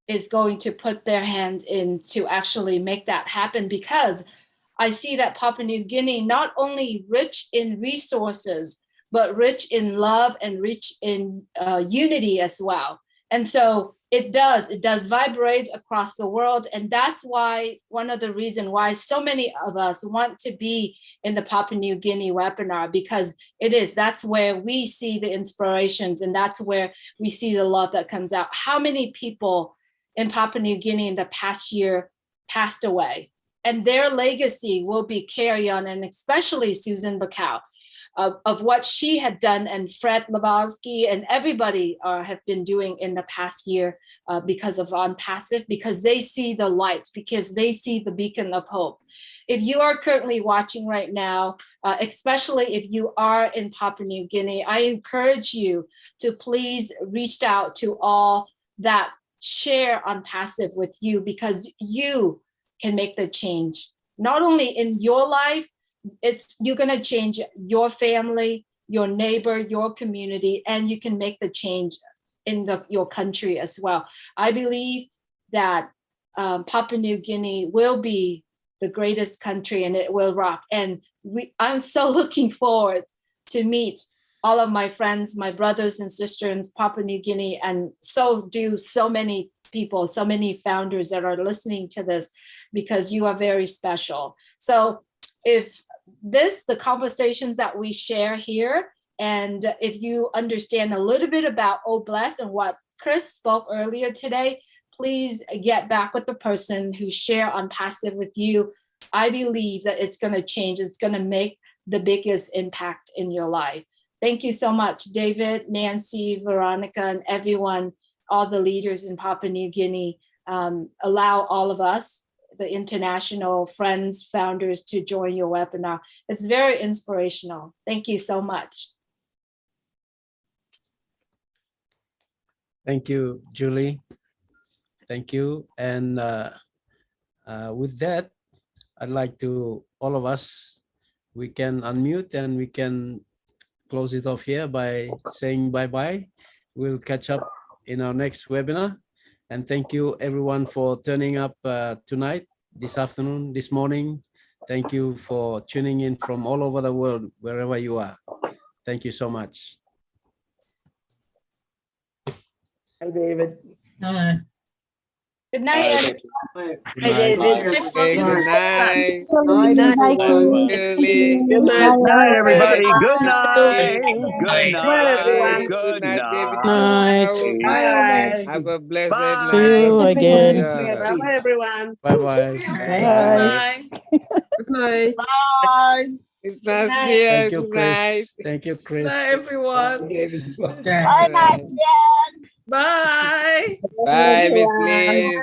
is going to put their hands in to actually make that happen, because I see that Papua New Guinea not only rich in resources, but rich in love and rich in unity as well. And so it does vibrate across the world. And that's why one of the reasons why so many of us want to be in the Papua New Guinea webinar, because that's where we see the inspirations, and that's where we see the love that comes out. How many people in Papua New Guinea in the past year passed away, and their legacy will be carried on, and especially Susan Bakau. Of what she had done, and Fred Lavalsky and everybody have been doing in the past year because of Unpassive, because they see the light, because they see the beacon of hope. If you are currently watching right now, especially if you are in Papua New Guinea, I encourage you to please reach out to all that share Unpassive with you, because you can make the change, not only in your life, you're going to change your family, your neighbor, your community, and you can make the change in your country as well. I believe that Papua New Guinea will be the greatest country, and it will rock. And I'm so looking forward to meet all of my friends, my brothers and sisters in Papua New Guinea, and so do so many people, so many founders that are listening to this, because you are very special. So if the conversations that we share here And if you understand a little bit about Oblast and what Chris spoke earlier today, please get back with the person who shared on Passive with you. I believe that it's going to change. It's going to make the biggest impact in your life. Thank you so much, David, Nancy, Veronica, and everyone, all the leaders in Papua New Guinea. Allow all of us, the international friends, founders, to join your webinar. It's very inspirational. Thank you so much. Thank you, Julie. Thank you. And with that, I'd like to, all of us, we can unmute and we can close it off here by saying bye-bye. We'll catch up in our next webinar. And thank you everyone for turning up tonight, this afternoon, this morning. Thank you for tuning in from all over the world, wherever you are. Thank you so much. Hi, David. Hi. Good night, everyone. Hi, David. Good night. Good night. Julie. Good night. Good night, everybody. Good Bye. night. Good Bye, night. everyone. Good night. Night. Bye. Have a blessed See you night. again. Yeah. Bye, everyone. Bye-bye. Bye. Good night. Bye. It's nice Good here. Thank you, Good Chris. night. Thank you, Chris. Bye, everyone. David. Bye, Bye, Miss Liz. Bye, Miss Lee.